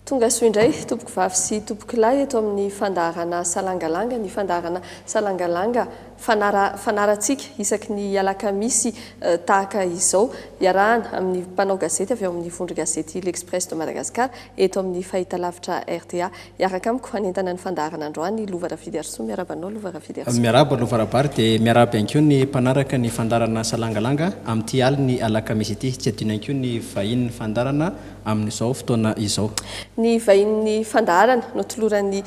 Tonga soa indray tompoko vavy sy tompoko lahy eto amin'ny fandaharana salangalanga ny fandaharana salangalanga fanaratsika isaky ny alakamisy tahaka izao iarahana amin'ny mpanao gazety avy ao amin'ny vondro gazety l'Express de Madagascar eto amin'ny fahitalavitra RTA iaraka amiko hanentana ny fandaharana androany Lova Rafidy Arso miarabanao Lova Rafidy Arso miaraba Lova Rabary dia miaraba ihany koa ny mpanaraka ny fandarana salangalanga amin'ity aliny alakamisy ity tsy adino ihany koa ny vahiny fandarana amin'izao fotoana izao ny vahin'ny fandaharana notoloran'ny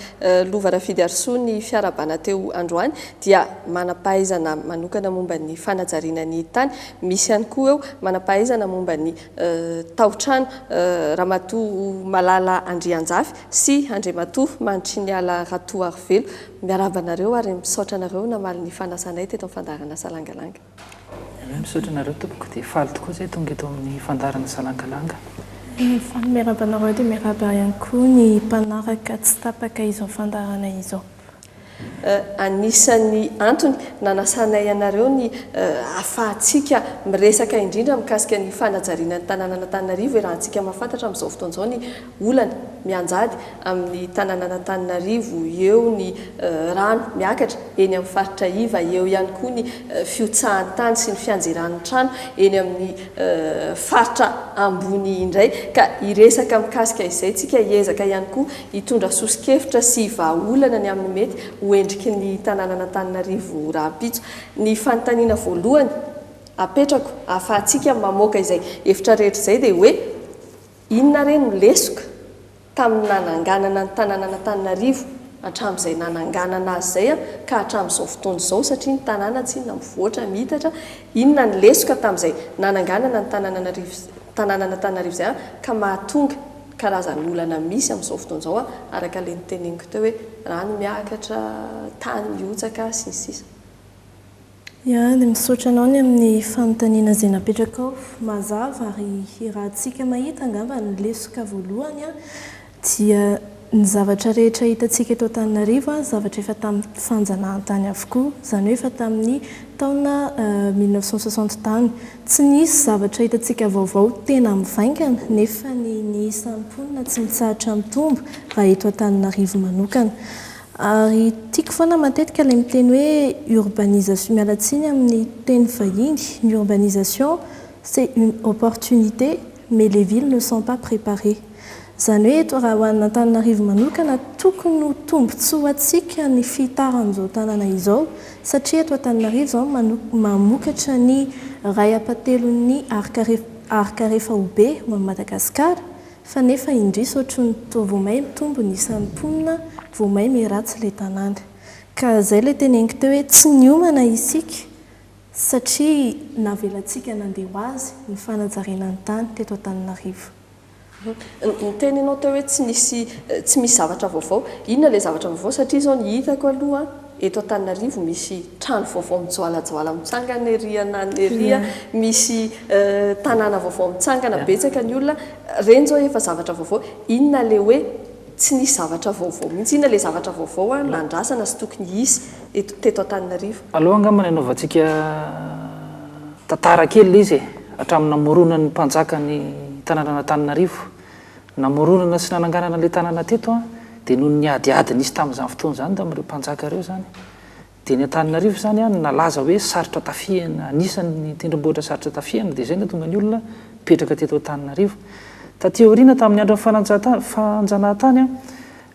Lova Rafidy Arso ny fiarabana teo androany dia manampahaizana manokana momba ny fanajariana ny tany misy ihany koa eo manampahaizana momba ny taotrano Ramatoa Malala Andrianjafy sy Andriamatoa Mandriniala Ratoa Arvelo miarabanareo ary misaotra anareo namaly ny fanasanay teto amin'ny fandaharana salangalanga. Misaotra anareo tompoko dia faly tokoa izay tonga eto amin'ny fandaharana salangalanga. Miarabanareo dia miaraba ihany koa ny mpanaraka tsy tapaka izao fandaharana izao. Anisan'ny antony nanasanay anareo ny afahantsika miresaka indrindra mikasika ny fanajariana ny tanànan'Antananarivo raha antsika mahafantatra amin'izao fotoan'izao ny olana mianjady amin'ny tanànan'Antananarivo eo ny rano miakatra eny amin'ny faritra iva eo ihany koa ny fiotsahan-tany sy ny fianjeran'ny trano eny amin'ny faritra ambony indray ka iresaka mikasika izay tsika hiezaka ihany koa hitondra sosikevitra sy vahaolana ny amin'ny mety endriky ny tanànan'Antananarivo rahampitso ny fanontaniana voalohany apetrako ahafahantsika mamoaka izay efitra rehetra izay dia hoe inona reny lesoka tamin'ny nananganana ny tanànan'Antananarivo hatramin'izay nananganana azy izay ka hatramin'izao fotoana izao satria ny tanàna tsy inona mivoatra mitatra inona ny lesoka tamin'izay nananganana ny tanànan'Antananarivo izay ka mahatonga karazany olana misy amin'izao fotoan'izao araka ilay niteneniko teo hoe rano miakatra tany miotsaka sy ny sisa. Dia misaotra anao ny amin'ny fanontaniana izay napetraka ao mazava ary raha antsika mahita angamba ny lesoka voalohany dia ny zavatra rehetra hitantsika eto Antananarivo zavatra efa tamin'ny fanjanahantany avokoa izany hoe efa tamin'ny taona 1960 tany tsy nisy zavatra hitantsika vaovao tena mivaingana nefa ny isamponina tsy mitsahatra mitombo raha eto Antananarivo manokana ary tiako foana matetika ilay miteny hoe urbanisation mialatsiny amin'ny teny vahiny ny urbanisation c'est une opportunité mais les villes ne sont pas préparées. Izany hoe eto raha ho an'ny Antananarivo manokana tokony ho tombotsoa antsika ny fitaran'izao tanàna izao satria eto Antananarivo izao mamokatra ny ray apatelon'ny arika rehefa-obe ho an'i Madagasikara fa nefa indrisy ohatran'ny toa voamay mitombo ny isan'ny mponina voamay miratsy ilay tanàna ka izay ilay teneniko teo hoe tsy niomana isika satria navelantsika nandeha ho azy ny fanajariana ny tany teto Antananarivo. Ny teninao teo hoe tsy misy zavatra vaovao inona ilay zavatra vaovao satria izao ny hitako aloha eto Antananarivo misy trano vaovao mijoalajoala mitsangana ery misy tanàna vaovao mitsangana betsaka ny olona reny zao efa zavatra vaovao inona le hoe tsy nisy zavatra vaovao mihitsy inona le zavatra vaovao nandrasana sy tokony hisy teto Antananarivo. Aloha angamba nanaovantsika tantara kely izy hatramin'ny namoronan'ny mpanjaka ny tanànan'Antananarivo namoronana sy nananganana ilay tanàna teto dia noho ny adiady nisy tamin'izany fotoana izany tamin'ireo mpanjaka ireo izany dia ny Antananarivo izany nalaza hoe sarotra tafiana anisan'ny tendrombohitra sarotra tafiana dia izay nahatonga ny olona mipetraka teto Antananarivo. Taty aoriana tamin'ny andron'ny fanjanahantany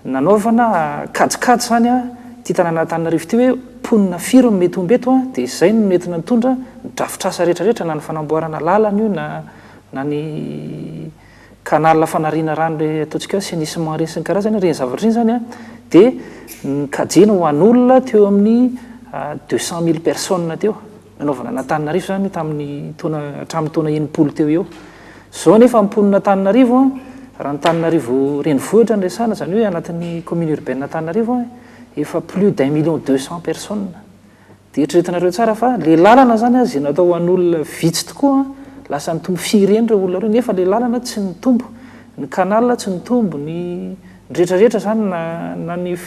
nanaovana kajikajy izany ity tanànan'Antananarivo ity hoe mponina firy no mety omby eto dia izay no mety natondra ny drafitrasa rehetrarehetra na ny fanamboarana lalana io na ny kanala fanariana rano le ataontsika assainissement reny sy ny karazany reny zavatra iny izany dia kajina ho an'olona teo amin'ny 200 000 personnes teo nanaovana n'Antananarivo izany hatramin'ny taona 90 teo eo. Izao nefa mponina Antananarivo raha ny Antananarivo renivohitra ny resahana izany hoe anatin'ny commune urbaine Antananarivo efa plus d'1 200 000 personnes dia eritreretinareo tsara fa le lalana zany izay natao ho an'olona vitsy tokoa lasa nitombo firy eny ireo olona ireo nefa le lalana tsy nitombo ny kanala tsy nitombo ny rehetrarehetra zany na ny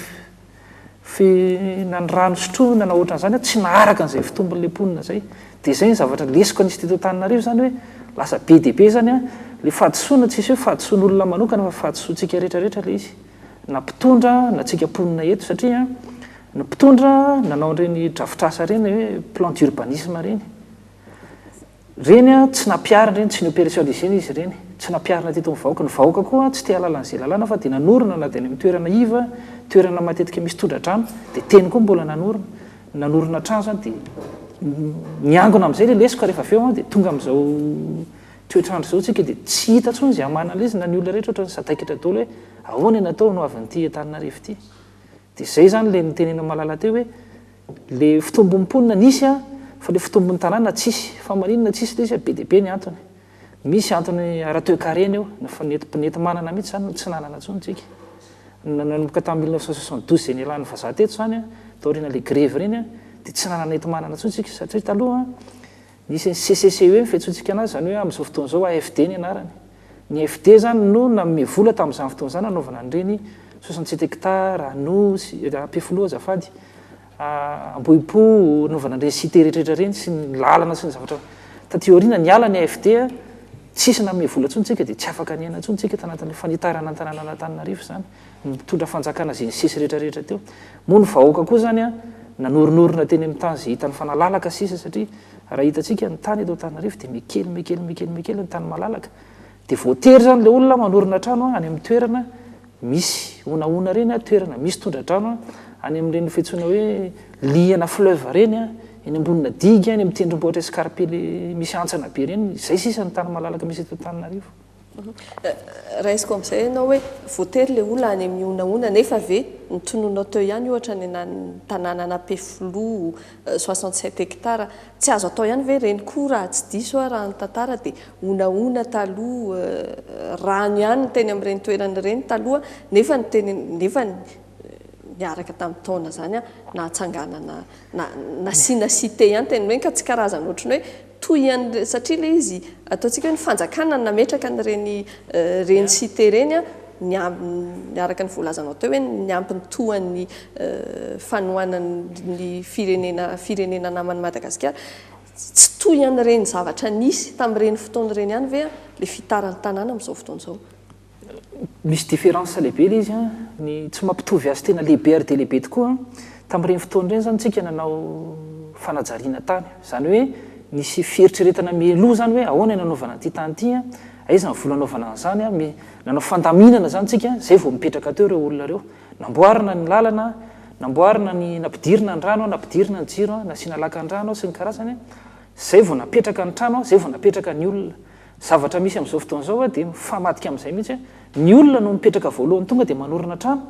rano sotroina na ohatran'izany tsy naharaka an'izay fitombon'ilay mponina zay dia izay ny zavatra lesoko nisy teto Antananarivo zany hoe lasa be dia be zany le fahadisoana tsisy hoe fahadisoan'olona manokana fa fahadisoantsika rehetrarehetra le izy na mpitondra na tsika mponina eto satria ny mpitondra nanao reny drafitrasa reny hoe plan d'urbanisme reny tsy nampiarina reny tsy ny opérationnalisena izy reny tsy nampiarina teto mivahoaka ny vahoaka koa tsy te halalan'izay lalàna fa dia nanorina na dia any amin'ny toerana iva toerana matetika misy tondratrano dia teny koa mbola nanorina trano zany dia miangona amin'izay le lesika rehefa avy eo dia tonga amin'izao toetrandro zao tsika dia tsy hita tsony izay hamanana izy na ny olona rehetra ohatra ny sadaikitra daholo hoe ahoana natao no avin'ity Antananarivo ity dia izay zany le nitenena malala teo hoe le fitombom-ponina nisy a fa le fitombon'ny tanàna tsisy fa maninona tsisy le izy be dia be ny antony misy antony ara-toekarena eo nety manana mihitsy zany no tsy nanana tsony tsika nanomboka tamin'ny 1972 zay nialan'ny vazaha teto zany a taoriana le grève reny a dia tsy nanana nety manana tsony tsika satria taloha nisy ny CCCE fihetsontsika anazy zany hoe amin'izao fotoana zao AFD ny anarany ny AFD zany no naome vola tamin'izany fotoana zany anaovana an'ireny 67 hectare anosy Ampefiloha azafady Ambohipo anaovana an'ireny cité rehetrarehetra reny sy ny lalana sy ny zavatra taty aoriana ny ala ny AFD a tsisy naome vola tsony tsika dia tsy afaka niaina tsony tsika tanatin'le fanitarana an-tanàna Antananarivo zany mitondra fanjakana zay ny sisy rehetrarehetra teo moa ny vahoaka koa zany a nanorinorina teny amin'ny tany zay hitany fanalalaka sisa satria raha hitantsika ny tany eto Antananarivo dia mekely ny tany malalaka dia voatery zany le olona manorina trano any amin'ny toerana misy onaona reny a toerana misy tondratrano any amin'ireny fiantsoana hoe liana fleuve reny a eny ambonina diga any amin'ny tendrombohitra escarpe le misy antsana be reny izay sisa ny tany malalaka misy eto Antananarivo raha izy koa amin'izay ianao hoe voatery le olona any amin'ny onaona nefa ve nitononao teo ihany ohatra ny tanànana Ampefiloha 67 hectare tsy azo atao ihany ve reny koa raha tsy diso a raha ny tantara dia onaona taloha rano ihany ny teny amin'ireny toerana ireny taloha nefa niaraka tamin'ny taona zany a nahatsanganana nasiana cité ihany teny ireny ka tsy karazana ohatrany hoe toy ihany satria le izy ataontsika hoe ny fanjakana nametraka nyreny cité reny a niaraka ny voalazanao teo hoe niampy ny tohan'ny fanohanany firenena namany Madagasikara tsy toy ihany reny zavatra nisy tamin'ireny fotoana ireny ihany ve le fitaran'ny tanàna amin'izao fotoana izao misy différence lehibe le izy a ny tsy mampitovy azy tena lehibe ary dia lehibe tokoa tamin'ireny fotoana ireny zany tsika nanao fanajariana tany zany hoe nisy fieritreretana mialoha zany hoe ahoana nanaovana an'ity tany ity a aiza ny vola anaovana an'izany a nanao fandaminana zany tsika zay vao mipetraka teo ireo olona ireo namboarina ny lalana namboarina ny nampidirina ny rano nampidirina ny jiro nasiana lakan-drano sy ny karazany zay vao napetraka ny trano zay vao napetraka ny olona zavatra misy amin'izao fotoana zao a dia mifamadika amin'izay mihitsy ny olona no mipetraka voalohany tonga dia manorina trano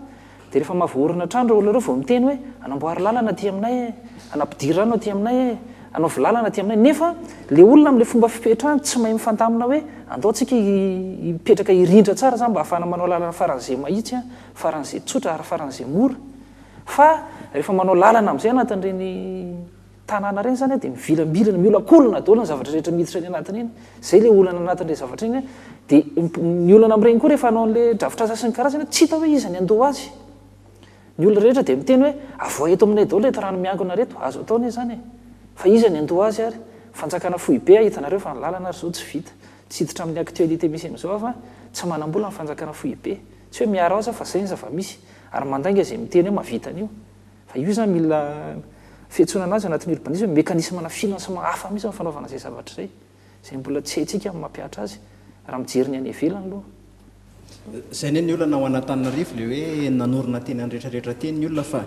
dia rehefa mahavoorina trano ireo olona ireo vao miteny hoe anamboary lalana aty aminay anampidiry rano aty aminay anaovy lalana aty aminay nefa le olona amin'le fomba fipetrahany tsy mahay mifantamina hoe andao tsika hipetraka irindra tsara zany mba ahafahana manao lalana faran'izay mahitsy a faran'izay tsotra ary faran'izay mora fa rehefa manao lalana amin'izay anatin'ireny tanàna reny zany dia mivilambilana miolakolana daholo ny zavatra rehetra miditra ny anatiny iny zay le olana anatin'le zavatra iny dia ny olana amin'ireny koa rehefa hanao an'le drafitrasa sy ny karazany tsy hita hoe iza ny andoha azy ny olona rehetra dia miteny hoe avoa eto aminay daholo eto rano miangona reto azo ataony zany fa iza ny andoha azy ary fanjakana fohy be hitanareo fa ny lalana ary zao tsy vita tsy hiditra amin'ny actualité misy amin'izao fa tsy manam-bola ny fanjakana fohy be tsy hoe miara aza fa zay ny zava-misy ary mandainga izay miteny hoe mavita an'io fa io zany mila fiantsonana azy anatin'ny urbanisme mécanisme na financement hafa mihitsy ny fanaovana izay zavatra zay zay mbola tsy haintsika amin'ny mampiatra azy raha mijery ny any ivelany aloha zay ne ny olana ao Antananarivo le hoe nanorina teny andrehetrarehetra teny ny olona fa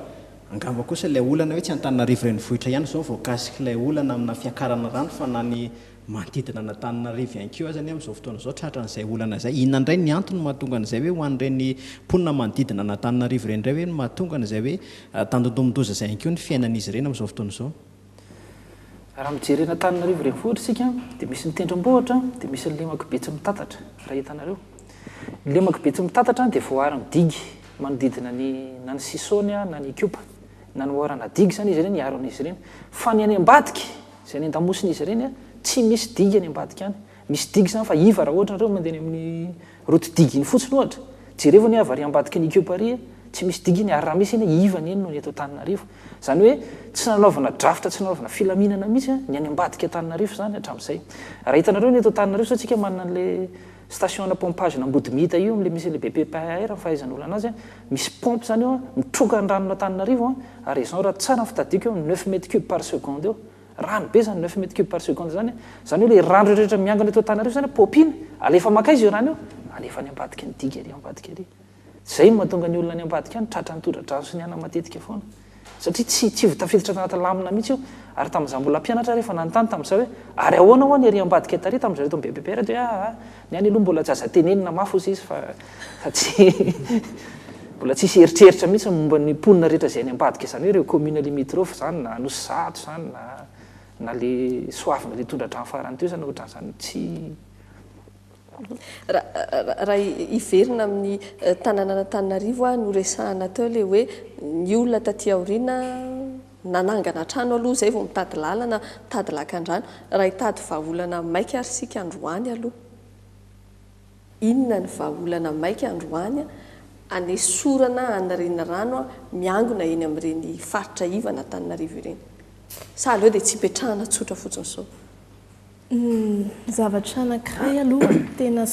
angamba kosa ilay olana hoe tsy Antananarivo renivohitra ihany zao voakasika ilay olana amina fiakarana rano fa na ny manodidina ny Antananarivo ihany koa zany amin'izao fotoana izao tratra n'izay olana izay inona indray ny antony mahatonga an'izay hoe ho an'ireny mponina manodidina ny Antananarivo ireny indray hoe mahatonga an'izay hoe tandondomondoza izay ihany koa ny fiainan'izy ireny amin'izao fotoana izao raha mijerena Antananarivo renivohitra isika dia misy ny tendrombohitra dia misy ny lemako be tsy mitatatra raha hitanareo ny lemako be tsy mitatatra dia voaariny digy manodidina na ny Sisonia na ny Kiopa na ny oarana digy zany izy ireny iaron'izy ireny fa ny any ambadika izay ny andamosina izy ireny tsy misy digy any ambadika any misy digy zany fa iva raha ohatra nareo mandeha amin'ny route digy iny fotsiny ohatra jereo ny avy ary ambadika ny Kiopa ary tsy misy digy iny ary raha misy iny iva ny eny no ny eto Antananarivo zany hoe tsy nanaovana drafitra tsy nanaovana filaminana mihitsy ny any ambadika Antananarivo zany hatramin'izay raha hitanareo ny eto Antananarivo satsika manana an'le station pompage nambody mihita io am'le misy le BPPR fahaizan'olona anazy misy pompe zany eo mitroka ny ranona Tananarivo ary izao raha tsara fitadika eo 9 mètres cubes par seconde eo rano be zany 9 mètres cubes par seconde zany hoe le rano rehetra miangana eto Tananarivo zany popiny alefa maka izy io rano io alefa any ambadika ny diga ery ambadika ery zay mahatonga ny olona any ambadika any tratra ny tondradrano sy ny ana matetika foana satria tsy votafiditra tanaty lamina mihitsy io ary tamin'izao mbola mpianatra rehefa nanontany tamin'izao hoe ary ahoana ho any ery ambadika tary tamin'izao eto BPPR de ny any aloha mbola jaza tenenina mafy ozy izy fa tsy mbola tsisy eritreritra mihitsy momba ny mponina rehetra zay any ambadika zany hoe ireo commune limitrophe zany na Nosy-Sato zany na le soavina le tondradrano farany teo zany ohatran'izany tsy raha iverina amin'ny tanàna Tananarivo no resahana teo le hoe ny olona taty aoriana nanangana trano aloha zay vao mitady lalana mitady lakan-drano raha hitady vahaolana maika ary sika androany aloha inona ny vahaolana maika androany anesorana anarena rano miangona eny amin'ireny faritra ivana Tananarivo ireny sa aleo dia tsy hipetrahana tsotra fotsiny so zavatra anankiray aloha tena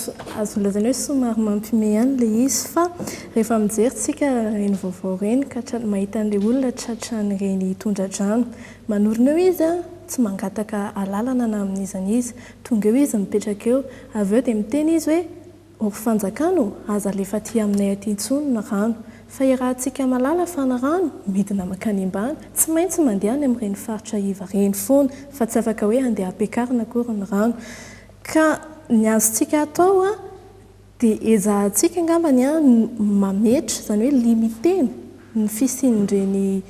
azo lazana hoe somary mampime ihany le izy fa rehefa mijery tsika reny vaovao reny ka mahita an'le olona tratran'ireny tondradrano manorina eo izy tsy mangataka alalana na amin'izany izy tonga eo izy mipetraka eo avy eo dia miteny izy hoe ory fanjakano aza lefa ty aminay aty intsony na rano fa irahantsika malala fa na rano midina makany ambany tsy maintsy mandeha any amin'ireny faritra iva reny foana fa tsy afaka hoe andeha ampiakarina akory ny rano ka ny azontsika atao dia ezahantsika angambany mametra zany hoe limitena ny fisian'ireny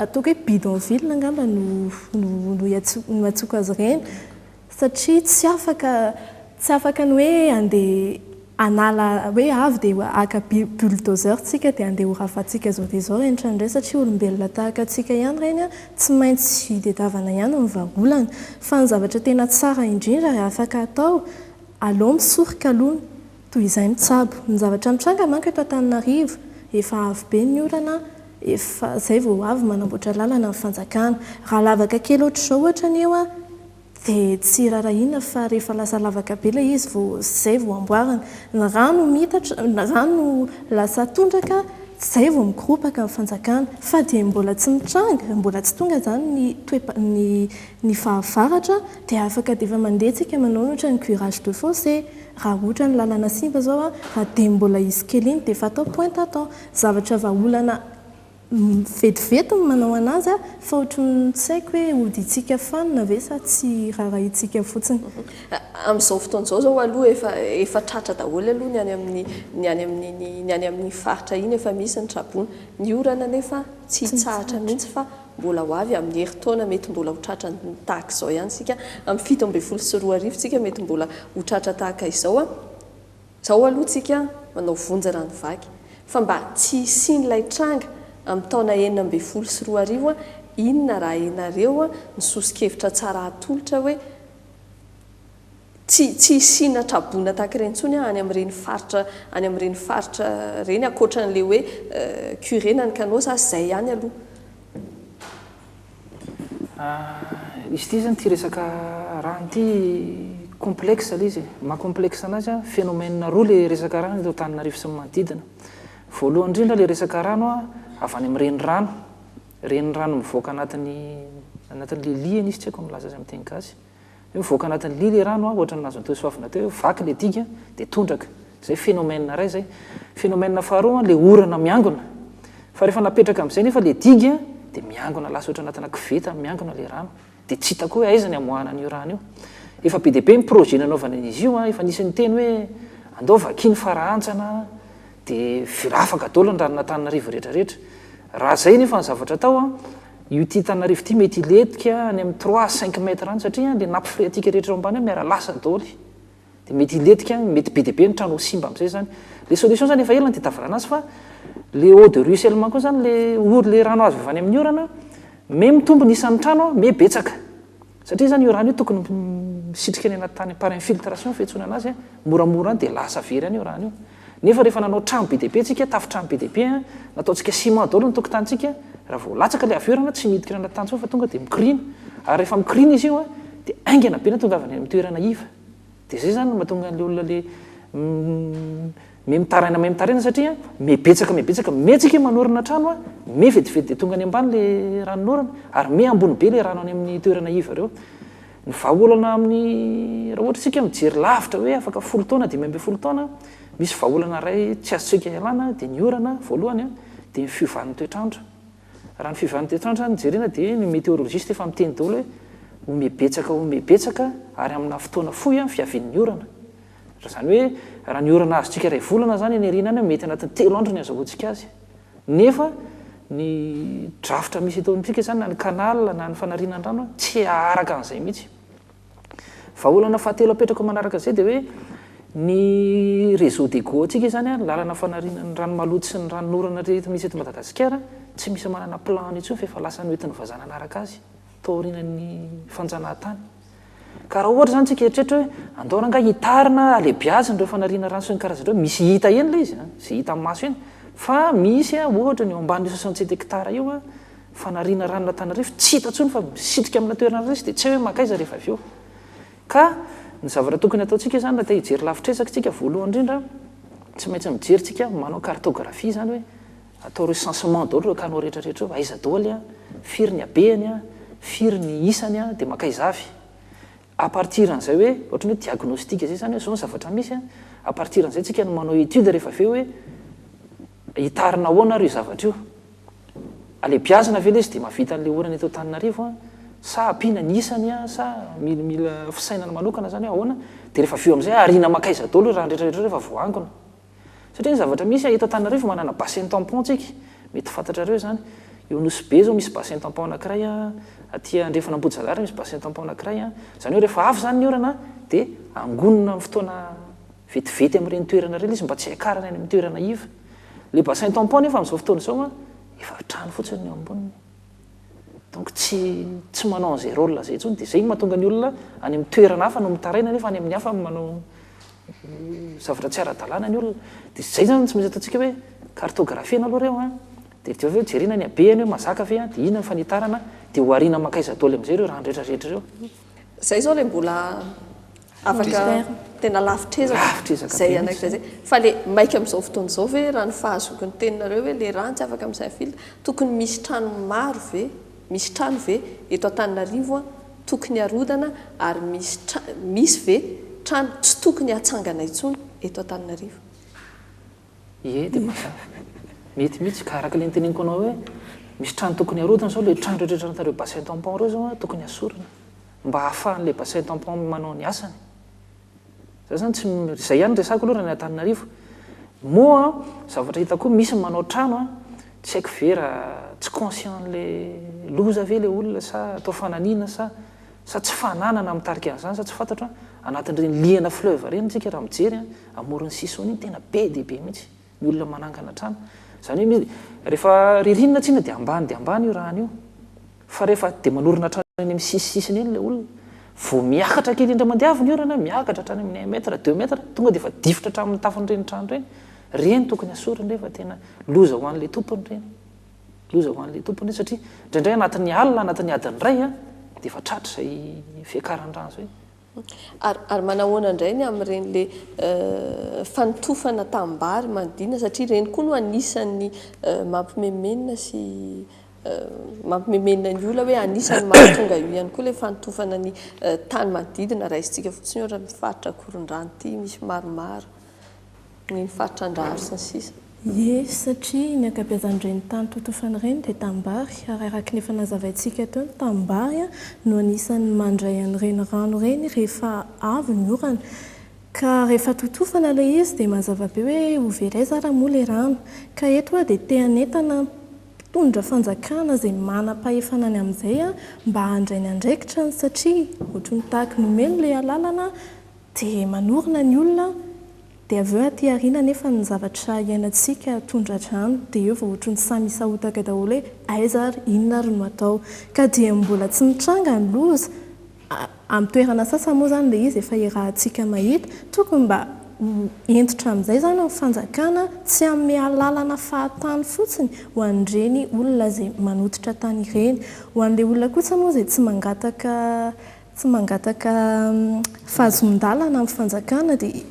ataoko hoe bidonville angamba no atsoka azy ireny satria tsy afaka ny hoe andeha anala hoe avy dia aka bulldozer tsika dia andeha ho rafatsika zao dia zao rehetra indray satria olombelona tahaka atsika ihany reny tsy maintsy dedavana ihany ny vahaolana fa ny zavatra tena tsara indrindra raha afaka atao aleo misorika aloha toy izay mitsabo ny zavatra mitranga manko eto Antananarivo efa avy be ny orana efa zay vao avy manamboatra lalana ny fanjakana raha lavaka kely ohatr'izao ohatra ny eo dia tsy rarahina fa rehefa lasa lavaka be ilay izy zay vao amboarana ny rano mitatra ny rano lasa tondraka zay vao mikoropaka ny fanjakana fa dia mbola tsy mitranga mbola tsy tonga zany ny fahavaratra dia afaka dia efa mandeha tsika manao ohatra ny curage de fossé raha ohatra ny lalana simba zao raha dia mbola izy kely iny dia efa atao pointe atao zavatra vahaolana vetivety ny manao anazy fa ohatrany tsy haiko hoe hodintsika fanina ve sa tsy rarahitsika fotsiny amin'izao fotoan'izao zao aloha efa tratra daholo aloha ny any amin'ny faritra iny efa misy ny trabona ny orana nefa tsy hitsahatra mihitsy fa mbola ho avy amin'ny herintaona mety mbola ho tratra tahaka izao ihany sika amin'ny 17 tsika mety mbola ho tratra tahaka izao zao aloha tsika manao vonjy ranovaky fa mba tsy hisian'ilay tranga amin'ny taona 12 inona raha ianareo nisosokevitra tsara atolotra hoe tsy hisiana trabona tahaka ireny intsony any amin'ireny faritra reny akoatran'le hoe curé na ny canaux sa zay ihany aloha izy ity zany ty resaka rano ity complexe le izy mahacomplexe anazy phénomène roa le resaka rano eto Antananarivo sy ny manodidina voalohany indrindra le resaka rano avy any amin'ny renirano mivoaka anatin'le liany izy tsy haiko milaza azy amin'ny teny gasy mivoaka anatin'ny lia le rano ohatra ny nazon'teo soavina teo vaky le diga dia tondraka zay phénomène ray zay phénomène faharoa le orana miangona fa rehefa napetraka amin'izay nefa le diga dia miangona lasa ohatra anatina kiveta miangona le rano dia tsy hitako hoe aiza ny amoahana an'io rano io efa be dia be ny projet nanaovana izy io efa nisy ny teny hoe andao vakiny farahantsana dia afaka daholo ny ranona Tananarivo rehetrarehetra raha zay nefa ny zavatra atao io ty Tananarivo ity mety hiletika any amin'ny 3-5 mètre rano satria le nappy phréatique rehetra ambany miara lasa daholo dia mety hiletika mety be dia be ny trano simba amin'izay zany le solution zany efa elana dia tavalana azy fa le eau de ruissellement koa zany le rano azo avy any amin'ny orana me mitombo nisan'ny trano me betsaka satria zany io rano io tokony misitrika any anaty tany par infiltration fiantsona anazy moramora any dia lasa very any io rano io nefa rehefa nanao trano be deaibe tsika tafitrano be deaibe nataontsika ciment daholo ny tokotantsika raha vao latsaka le averana tsy miditra anaty tany fa tonga dia mikirina ary rehefa mikirina izy io dia aingana be na tonga avy any amin'ny toerana iva dia zay zany mahatonga an'le olona le mitaraina satria mebetsaka metsika manorina trano a vetivety dia tonga any ambany le ranonorana ary ambony be le rano any amin'ny toerana iva reo. Ny vahaolana amin'ny raha ohatra tsika mijery lavitra hoe afaka 10 taona 12 taona misy vahaolana ray tsy azotsika ialana dia ny orana voalohany dia ny fiovan'ny toetrandro. Raha ny fiovan'ny toetrandro zany jerena dia ny météorologiste efa miteny daholo hoe mebetsaka ary amina fotoana fohy fiavian'ny orana. Zany hoe raha ny orana azotsika ray volana zany ny erinana mety anatin'ny 3 andro ny azahoantsika azy. Nefa ny drafitra misy eto amintsika zany na ny canal na ny fanarinan rano tsy araka an'izay mihitsy. Vahaolana fahatelo apetraka manaraka izay dia hoe ny réseau d'ego atsika zany lalana fanarinan rano maloto sy ny ranonorana rehetra misy eto Madagasikara tsy misy manana plan intsony fa efa lasa noentin'ny vazana anaraka azy taorian'ny fanjanahantany. Ka raha ohatra zany tsika eritreritra hoe andao ranga hitarina alebiaziny reo fanariana rano sy ny karazan'ireo misy hita eny le izy sy hita amin'ny maso eny fa misy ohatra ny ambany 67 hectara io fanariana rano Antananarivo tsy hita intsony fa misitrika amina toerana izy dia tsy hoe makaiza rehefa avy eo. Ka ny zavatra tokony ataontsika zany raha te hijery lavitresaka tsika voalohany indrindra tsy maintsy mijery tsika manao cartographie zany hoe atao recensement daholo reo canaux rehetrarehetra eo aiza daholo firy ny habeny firy ny isany dia makaiza avy. À partir an'izay hoe ohatran'ny hoe diagnostic zay zany hoe zao ny zavatra misy à partir an'izay tsika no manao étude rehefa avy eo hoe hitarina ahoana ry zavatra io. Alebiazina ve le izy dia mahavita an'le orana eto Antananarivo sa ampiana ny isany sa mila fisainana manokana zany ahoana dia rehefa avy eo amin'izay arina makaiza daholo raha rehetrarehetra rehefa voangona. Satria ny zavatra misy eto Antananarivo manana bassin tampon tsika mety fantatrareo zany eo Nosy be zao misy bassin tampon anankiray aty andrefana Ambojizalary misy bassin tampon anankiray zany hoe rehefa avy zany ny orana dia angonina amin'ny fotoana vetivety amin'ireny toerana ireny izy mba tsy hakarana any amin'ny toerana iva. Le bassin tampon nefa amin'izao fotoana izao efa trano fotsiny eo amboniny. Donc tsy manao an'izay rôle zay intsony dia zay mahatonga ny olona any amin'ny toerana hafa no mitaraina nefa any amin'ny hafa manao zavatra tsy ara-dalàna ny olona. Dia zay zany tsy maintsy ataontsika hoe cartographie aloha reo dia avy eo jerena ny habeny hoe mazaka ve dia inona ny fanitarana dia ho ariana makaiza daholo amin'izay reo raha rehetrarehetra reo. Zay zao le mbola afaka tena lavitrezaka zay anankiray zay fa le maika amin'izao fotoana izao ve raha ny fahazoko ny teninareo hoe le rano tsy afaka amin'izay filtre tokony misy trano maro ve misy trano ve eto Antananarivo tokony harodana ary misy ve trano tsy tokony hatsangana intsony eto Antananarivo. Ie dia mety mihitsy ka araka le nyteneniko anao hoe misy trano tokony harodana zao le trano rehetrarehetra anatareo bassin tampon reo zao tokony hasorana mba hahafahan'le bassin tampon manao ny asany. Zany zay ihany resako aloha raha ny Antananarivo. Moa zavatra hitako misy manao trano tsy haiko vera tsy conscient le loza ve le olona sa atao fananina sa tsy fananana mitarika an'izany sa tsy fantatro anatin'ireny liana fleuve reny tsika raha mijery amoron'ny sisony iny tena be dia be mihitsy ny olona manangana trano. Zany hoe rehefa ririnina tsina dia ambany io rano io fa rehefa dia manorina trano eny amin'ny sisisiny eny le olona vao miakatra kely indra mandiavy ny orana miakatra hatrany amin'ny 1 mètre 2 mètre tonga dia efa difitra hatramin'ny tafon'ireny trano reny tokony asorana rehefa tena loza ho an'ilay tompony reny satria indraindray anatin'ny alina anatin'ny adiny ray dia efa tratra izay fiakaran-drano zay. Ary manahoana indray ny amin'ireny le fanotofana tambary manodina satria ireny koa no anisan'ny mampimemenina sy mampimemenina ny olona hoe anisan'ny mahatonga io ihany koa le fanotofana ny tany manodidina raha izintsika fotsiny ohatra mifaritra Korondrano ity misy maromaro ny faritra Andraro sy ny sisa. Ie satria ny ankabeazan'ireny tany totofana ireny dia tambary ary araka ny efa nazavaintsika teo ny tambary no anisan'ny mandray an'ireny rano ireny rehefa avy ny orana ka rehefa totofana ilay izy dia mazava be hoe ho velaiza raha moa ilay rano ka eto dia te-hanentana mpitondra fanjakana izay manam-pahefanany amin'izay mba handray ny andraikitra satria ohatry ny tahaka nomeny ilay alalana dia manorina ny olona dia avy eo aty aoriana nefa ny zavatra iainantsika tondra-drano dia eo vao ohatry ny samy misahotaka daholo hoe aiza ary inona ary no atao ka dia mbola tsy mitranga ny loza amin'ny toerana sasany moa zany ilay izy efa irahantsika mahita tokony mba entitra amin'izay zany amin'ny fanjakana tsy amin'ny alalana fahatany fotsiny ho an'ireny olona izay manototra tany ireny ho an'ilay olona kosa moa izay tsy tsy mangataka fahazon-dalana amin'ny fanjakana dia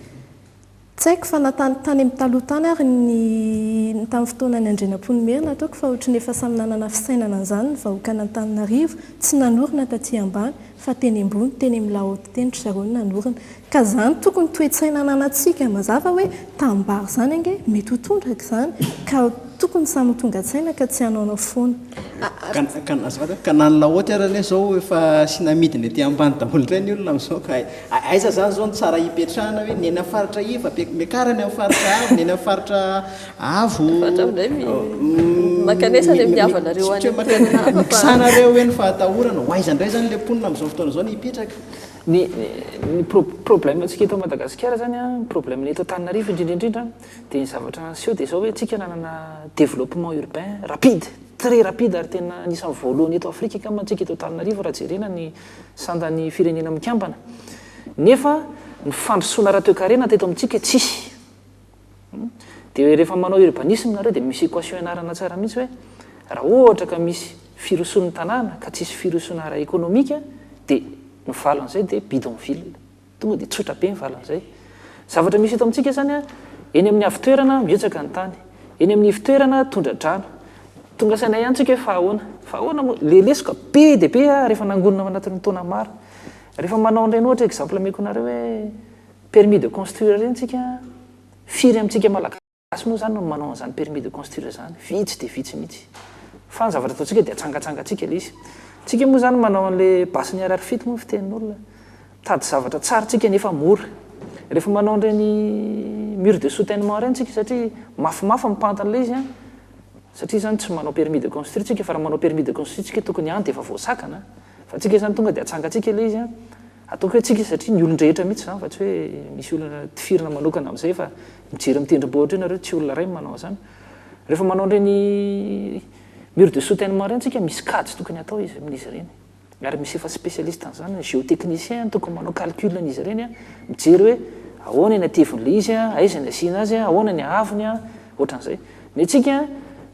tsy haiko fa natany tany amin'ny taloha tany ary ny tamin'ny fotoanany Andrinampoinimerina ataoko fa ohatry ny efa samy nanana fisainana an'izany ny vahoaka n'Antananarivo tsy nanorina taty ambany fa teny ambony teny amin'ny lahaoty teny ry zareo no nanorina ka izany tokony toe-tsaina ananantsika mazava hoe tambary izany ange mety ho tondraka izany ka tokony samy tonga tsaina ka tsy hanaonao foana ka nany lahaoty ary le zao efa sy namidiny aty ambany daholo indray ny olona amin'izao ka aiza zany zao ny tsara hipetrahana hoe ny eny amin'ny faritra iva miakarany amin'ny faritra avo ny eny amin'ny faritra avo makanesany miavanareo miksanareo hoe ny fahatahorana ho aiza indray zany le mponina amin'izao fotoana izao ny hipetraka ny problème atsika eto Madagasikara zany a problème eto Antananarivo indrindraindrindra dia ny zavatra seo dia zao hoe tsika nanana développement urbain rapide très rapide ary tena anisan'ny voalohany eto Afrika ka mantsika eto Antananarivo raha jerena ny sandan'ny firenena mikambana nefa ny fandrosoana raha toe-karena teto amintsika tsisy dia rehefa manao urbanisme nareo dia misy équation ianarana tsara mihitsy hoe raha ohatra ka misy firoson'ny tanàna ka tsisy firosona ara économique dia ny valan'izay dia bidonville tonga dia tsotra be ny valan'izay zavatra misy eto amintsika zany a eny amin'ny avitoerana miotsaka ny tany eny amin'ny ivitoerana tondra-drano tonga saina ihany tsika hoe fahahoana moa le lesoka be dia be a rehefa nangonina anatin'ny taona maro rehefa manao an'ireny ohatra exemple ameko nareo hoe permis de construire ireny tsika firy amintsika malagasy moa zany no manao an'izany permis de construire zany vitsy dia vitsy mihitsy fa ny zavatra ataontsika dia atsangatsangatsika le izy tsika moa zany manao an'le basiny ararifity moa fitenin'olona tady zavatra tsara tsika nefa mora rehefa manao an'ireny mur de soutènement ireny tsika satria mafimafy mipantana le izy a satria zany tsy manao permis de construire tsika fa raha manao permis de construire tsika tokony any dia efa voasakana fa tsika zany tonga dia atsangatsika le izy a ataoko hoe tsika satria ny olon-drehetra mihitsy zany fa tsy hoe misy olona tifirina manokana amin'izay fa mijery mitendrim-bohitra io nareo tsy olona ray manao zany rehefa manao an'ireny mur de soutènement ireny tsika misy kajy tokony atao izy amin'izy ireny ary misy efa spécialiste an'izany géotechnicien tokony manao calcul an'izy ireny a mijery hoe ahoana ny atevon'le izy a aiza ny asiana azy a ahoana ny ahavony a ohatran'izay ny tsika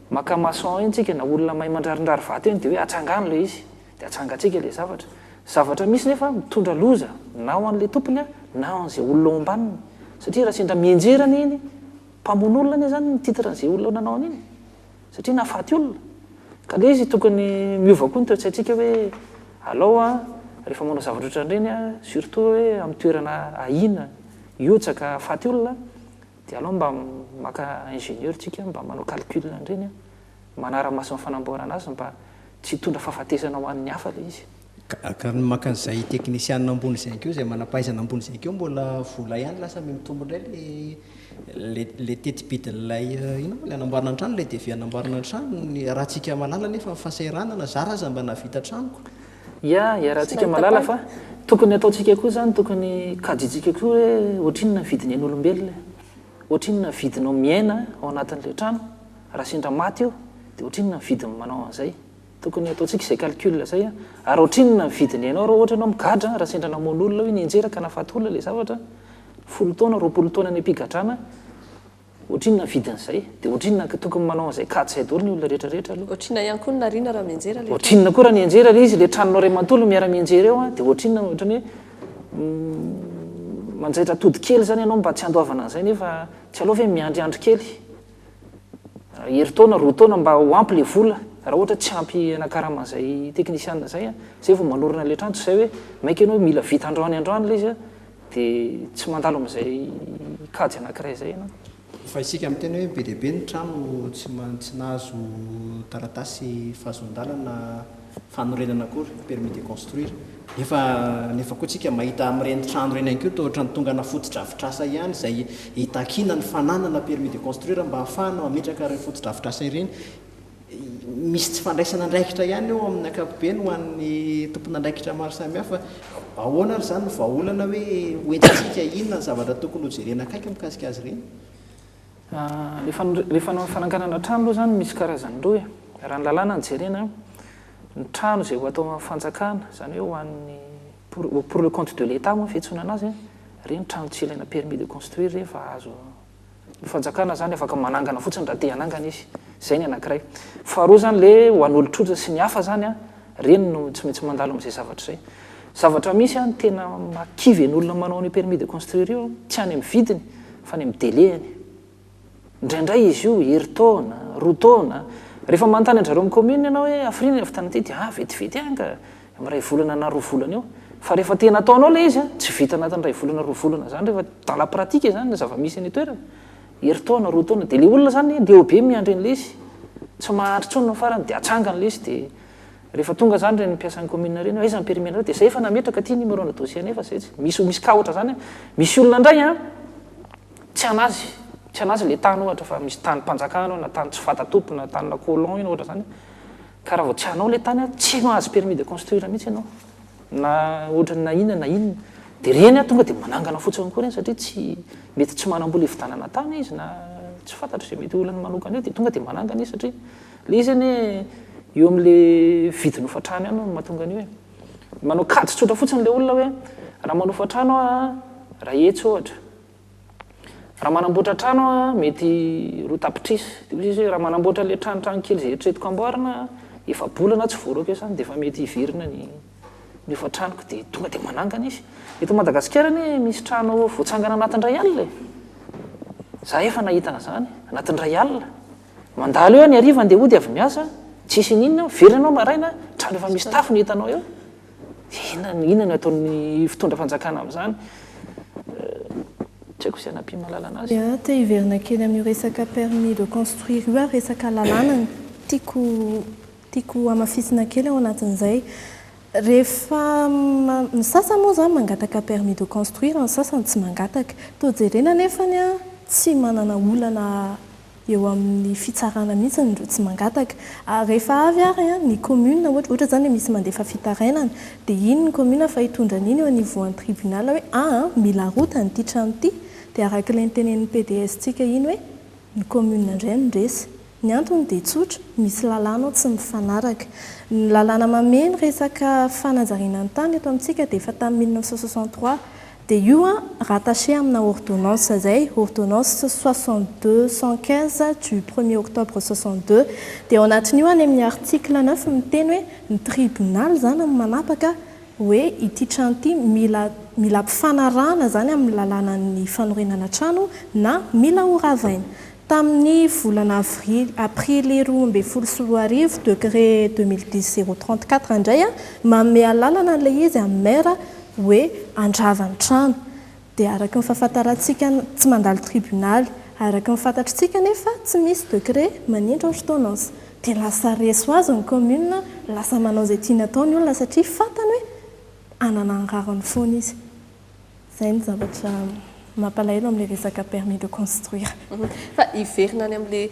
maka maçon eny tsika na olona mahay mandrarindrary vato eny dia hoe atsangano le izy dia atsangatsika le zavatra misy nefa mitondra loza na ho an'le tompony a na ho an'izay olona ao ambaniny satria raha sendra mienjerana iny mpamono olona anie zany ny titre n'izay olona nanao an'iny satria nafaty olona ka le izy tokony miova koa ny toetsaitsika hoe alao a rehefa manao zavatra ohatran'ireny a surtout hoe amin'ny toerana ahina iotsaka afaty olona dia alao mba maka ingénieur tsika mba manao calcul an'ireny a manara-maso ny fanamboarana azy mba tsy hitondra fahafatesana ho an'ny hafa le izy ka ny maka an'izay teknisianina ambony izay keo zay manampahaizana ambony izay keo mbola vola ihany lasa mitombo indray le tetibidin'ilay ina le anamboarana trano le devia anamboarana trano ny raha tsika malala nefa fasahiranana zara aza mba navita tranoko ia raha tsika malala fa tokony ataontsika koa zany tokony kajitsika koa hoe ohatrinona vidiny an'olombelona ohatrinona vidinao miaina ao anatin'le trano raha sendra maty io dia ohatrinona vidiny manao an'izay tokony ataontsika izay calcul zay a ary ohatrinona vidiny ianao raha ohatra ianao migadra raha sendra namono olona hoe nienjera ka nafaty olona le zavatra 10 taona 20 taona ny ampigadrana ohatrinona vidin'izay dia ohatrinona tokony manao an'izay kady zay daholo ny olona rehetrarehetra aloha ohatrinona ihany koa ny nariana raha mienjera le ohatrinona koa raha nienjera le izy le tranonao ray mantolo miara-mienjera eo a dia ohatrinona ohatrany hoe manjaitra tody kely zany ianao mba tsy handoavana an'izay nefa tsy alova hoe miandriandry kely herintaona 2 taona mba ho ampy le vola raha ohatra tsy ampy anakaraman'izay teknisianina zay a zay vao manorina le trano tsy zay hoe maika ianao mila vita androany le izy a dia tsy mandalo amin'izay kajy anankiray zay ianao fa isika amin'ny tena hoe be deaibe ny trano tsy nahazo taratasy fahazon-dalana fanorenana akory permis de construire nefa koa tsika mahita amin'ireny trano ireny ihany koa ohatrany tonga nafotodrafitrasa ihany izay hitakina ny fananana permis de construire mba hahafahana mametraka ireny fotodrafitrasa ireny misy tsy fandraisana andraikitra ihany eo amin'ny ankapobeny ho an'ny tompon'andraikitra maro samihafa ahoana ary zany no vahaolana hoe hoentsitsika inona ny zavatra tokony hojerena akaiky mikasika azy ireny rehefa fananganana trano aloha zany misy karazany roa raha ny lalàna ny jerena ny trano zay ho atao fanjakana zany hoe ho an'ny pour le compte de l'état moa fiantsona anazy reny trano tsy ilaina permis de construire rehefa azo fanjakana zany afaka manangana fotsiny raha te hanangana izy zay ny anankiray faharoa zany le ho an'olotrotra sy ny hafa zany a reny no tsy maintsy mandalo amin'izay zavatra zay zavatra misy a tena makivy n'olona manao ny permis de construire io tsy any amin'ny vidiny fa ny amin'ny délai-ny indraindray izy io heritaona roa taona rehefa manontany anjareo amin'ny commune ianao hoe afrina ny avitana ty dia vetivety any ka amiray volana na roa volana eo fa rehefa tena ataonao le izy a tsy vita anatin'ny ray volana roa volana zany rehefa dans la pratique zany zava-misy ny toerana heritaona roa taona dia le olona zany leo be miandry an'le izy tsy mahatry tsony no farany dia atsangana le izy dia rehefa tonga zany reny mpiasan'ny commune reny aiza nypermis dia zay efa nametraka ty numéro na dossier nefa zay misy ka ohatra zany misy olona ndray a tsy anazy le tany ohatra fa misy tany mpanjakana na tany tsy fatatompo na tany na colon ina ohatra zany ka raha vao tsy hanao le tany a tsy mahazo permis de construire mihitsy ianao na ohatrany na inona dia reny a tonga dia manangana fotsiny koa reny satria mety tsy manam-bola hividanana tany izy na tsy fantatro zay mety olany manokana eo dia tonga dia manangana izy satria le izy any eo amin'le vidiny hofatrano ihany no mahatonga an'io hoe manao kady tsotra fotsiny le olona hoe raha manofa trano a raha etsy ohatra raha manamboatra trano a mety roa tapitrisy dia izy hoe raha manamboatra le tranotrano kely zay eritreretiko amboarina efa bolana tsy voaroko zany dia efa mety hivirina ny hofatranoko dia tonga dia manangana izy eto Madagasikara ny misy trano voatsangana anatin'ray alina za efa nahitana zany anatin'ray alina mandalo eo ny ariva andeha hody avy miasa tsisy ninona very anao maraina trano efa misy tafo ny hitanao eo inona no ataon'ny fitondra fanjakana amin'izany tsy haiko sy anampy mahalala anazy te hiverina kely amin'io resaka permis de construire io a resaka lalàna tiako amafisina kely ao anatin'izay rehefa ny sasany moa zany mangataka permis de construire ny sasany tsy mangataka to jerena nefany a tsy manana olana eo amin'ny fitsarana mihitsy nindreo tsy mangataka rehefa avy ary a ny commune ohatra zany misy mandefa fitarainana dia iny ny commune fa hitondra n'iny eo anivoan'ny tribunal hoe mila rotany ty trano ty dia araka ilay nytenen'ny PDS tsika iny hoe ny commune indray nindresy ny antony dia tsotra misy lalàna tsy mifanaraka ny lalàna mameny resaka fanajariana ny tany eto amintsika dia efa tamin'ny 1963 dia io a rattaché amina ordonnance zay ordonnance 6215 du 1er octobre 62 dia ao anatin'io any amin'ny article 9 miteny hoe ny tribunal zany amin'ny manapaka hoe ity trano ity mila mpifanarahana zany amin'ny lalànan'ny fanorenana trano na mila horavaina tamin'ny volana aprily 2010 décret 2010-034 indray a manome lalana an'ilay izy amin'ny maire hoe andravany trano dia araka ny fahafantarantsika tsy mandalo tribunal araka ny fantatritsika nefa tsy misy décret manindra ordonnance dia lasa reso azy ny commune lasa manao izay tiana ataony olona satria fantany hoe anana ny rariny foana izy izay ny zavatra mampalahelo amin'ilay resaka permis de construire fa hiverina any amin'ilay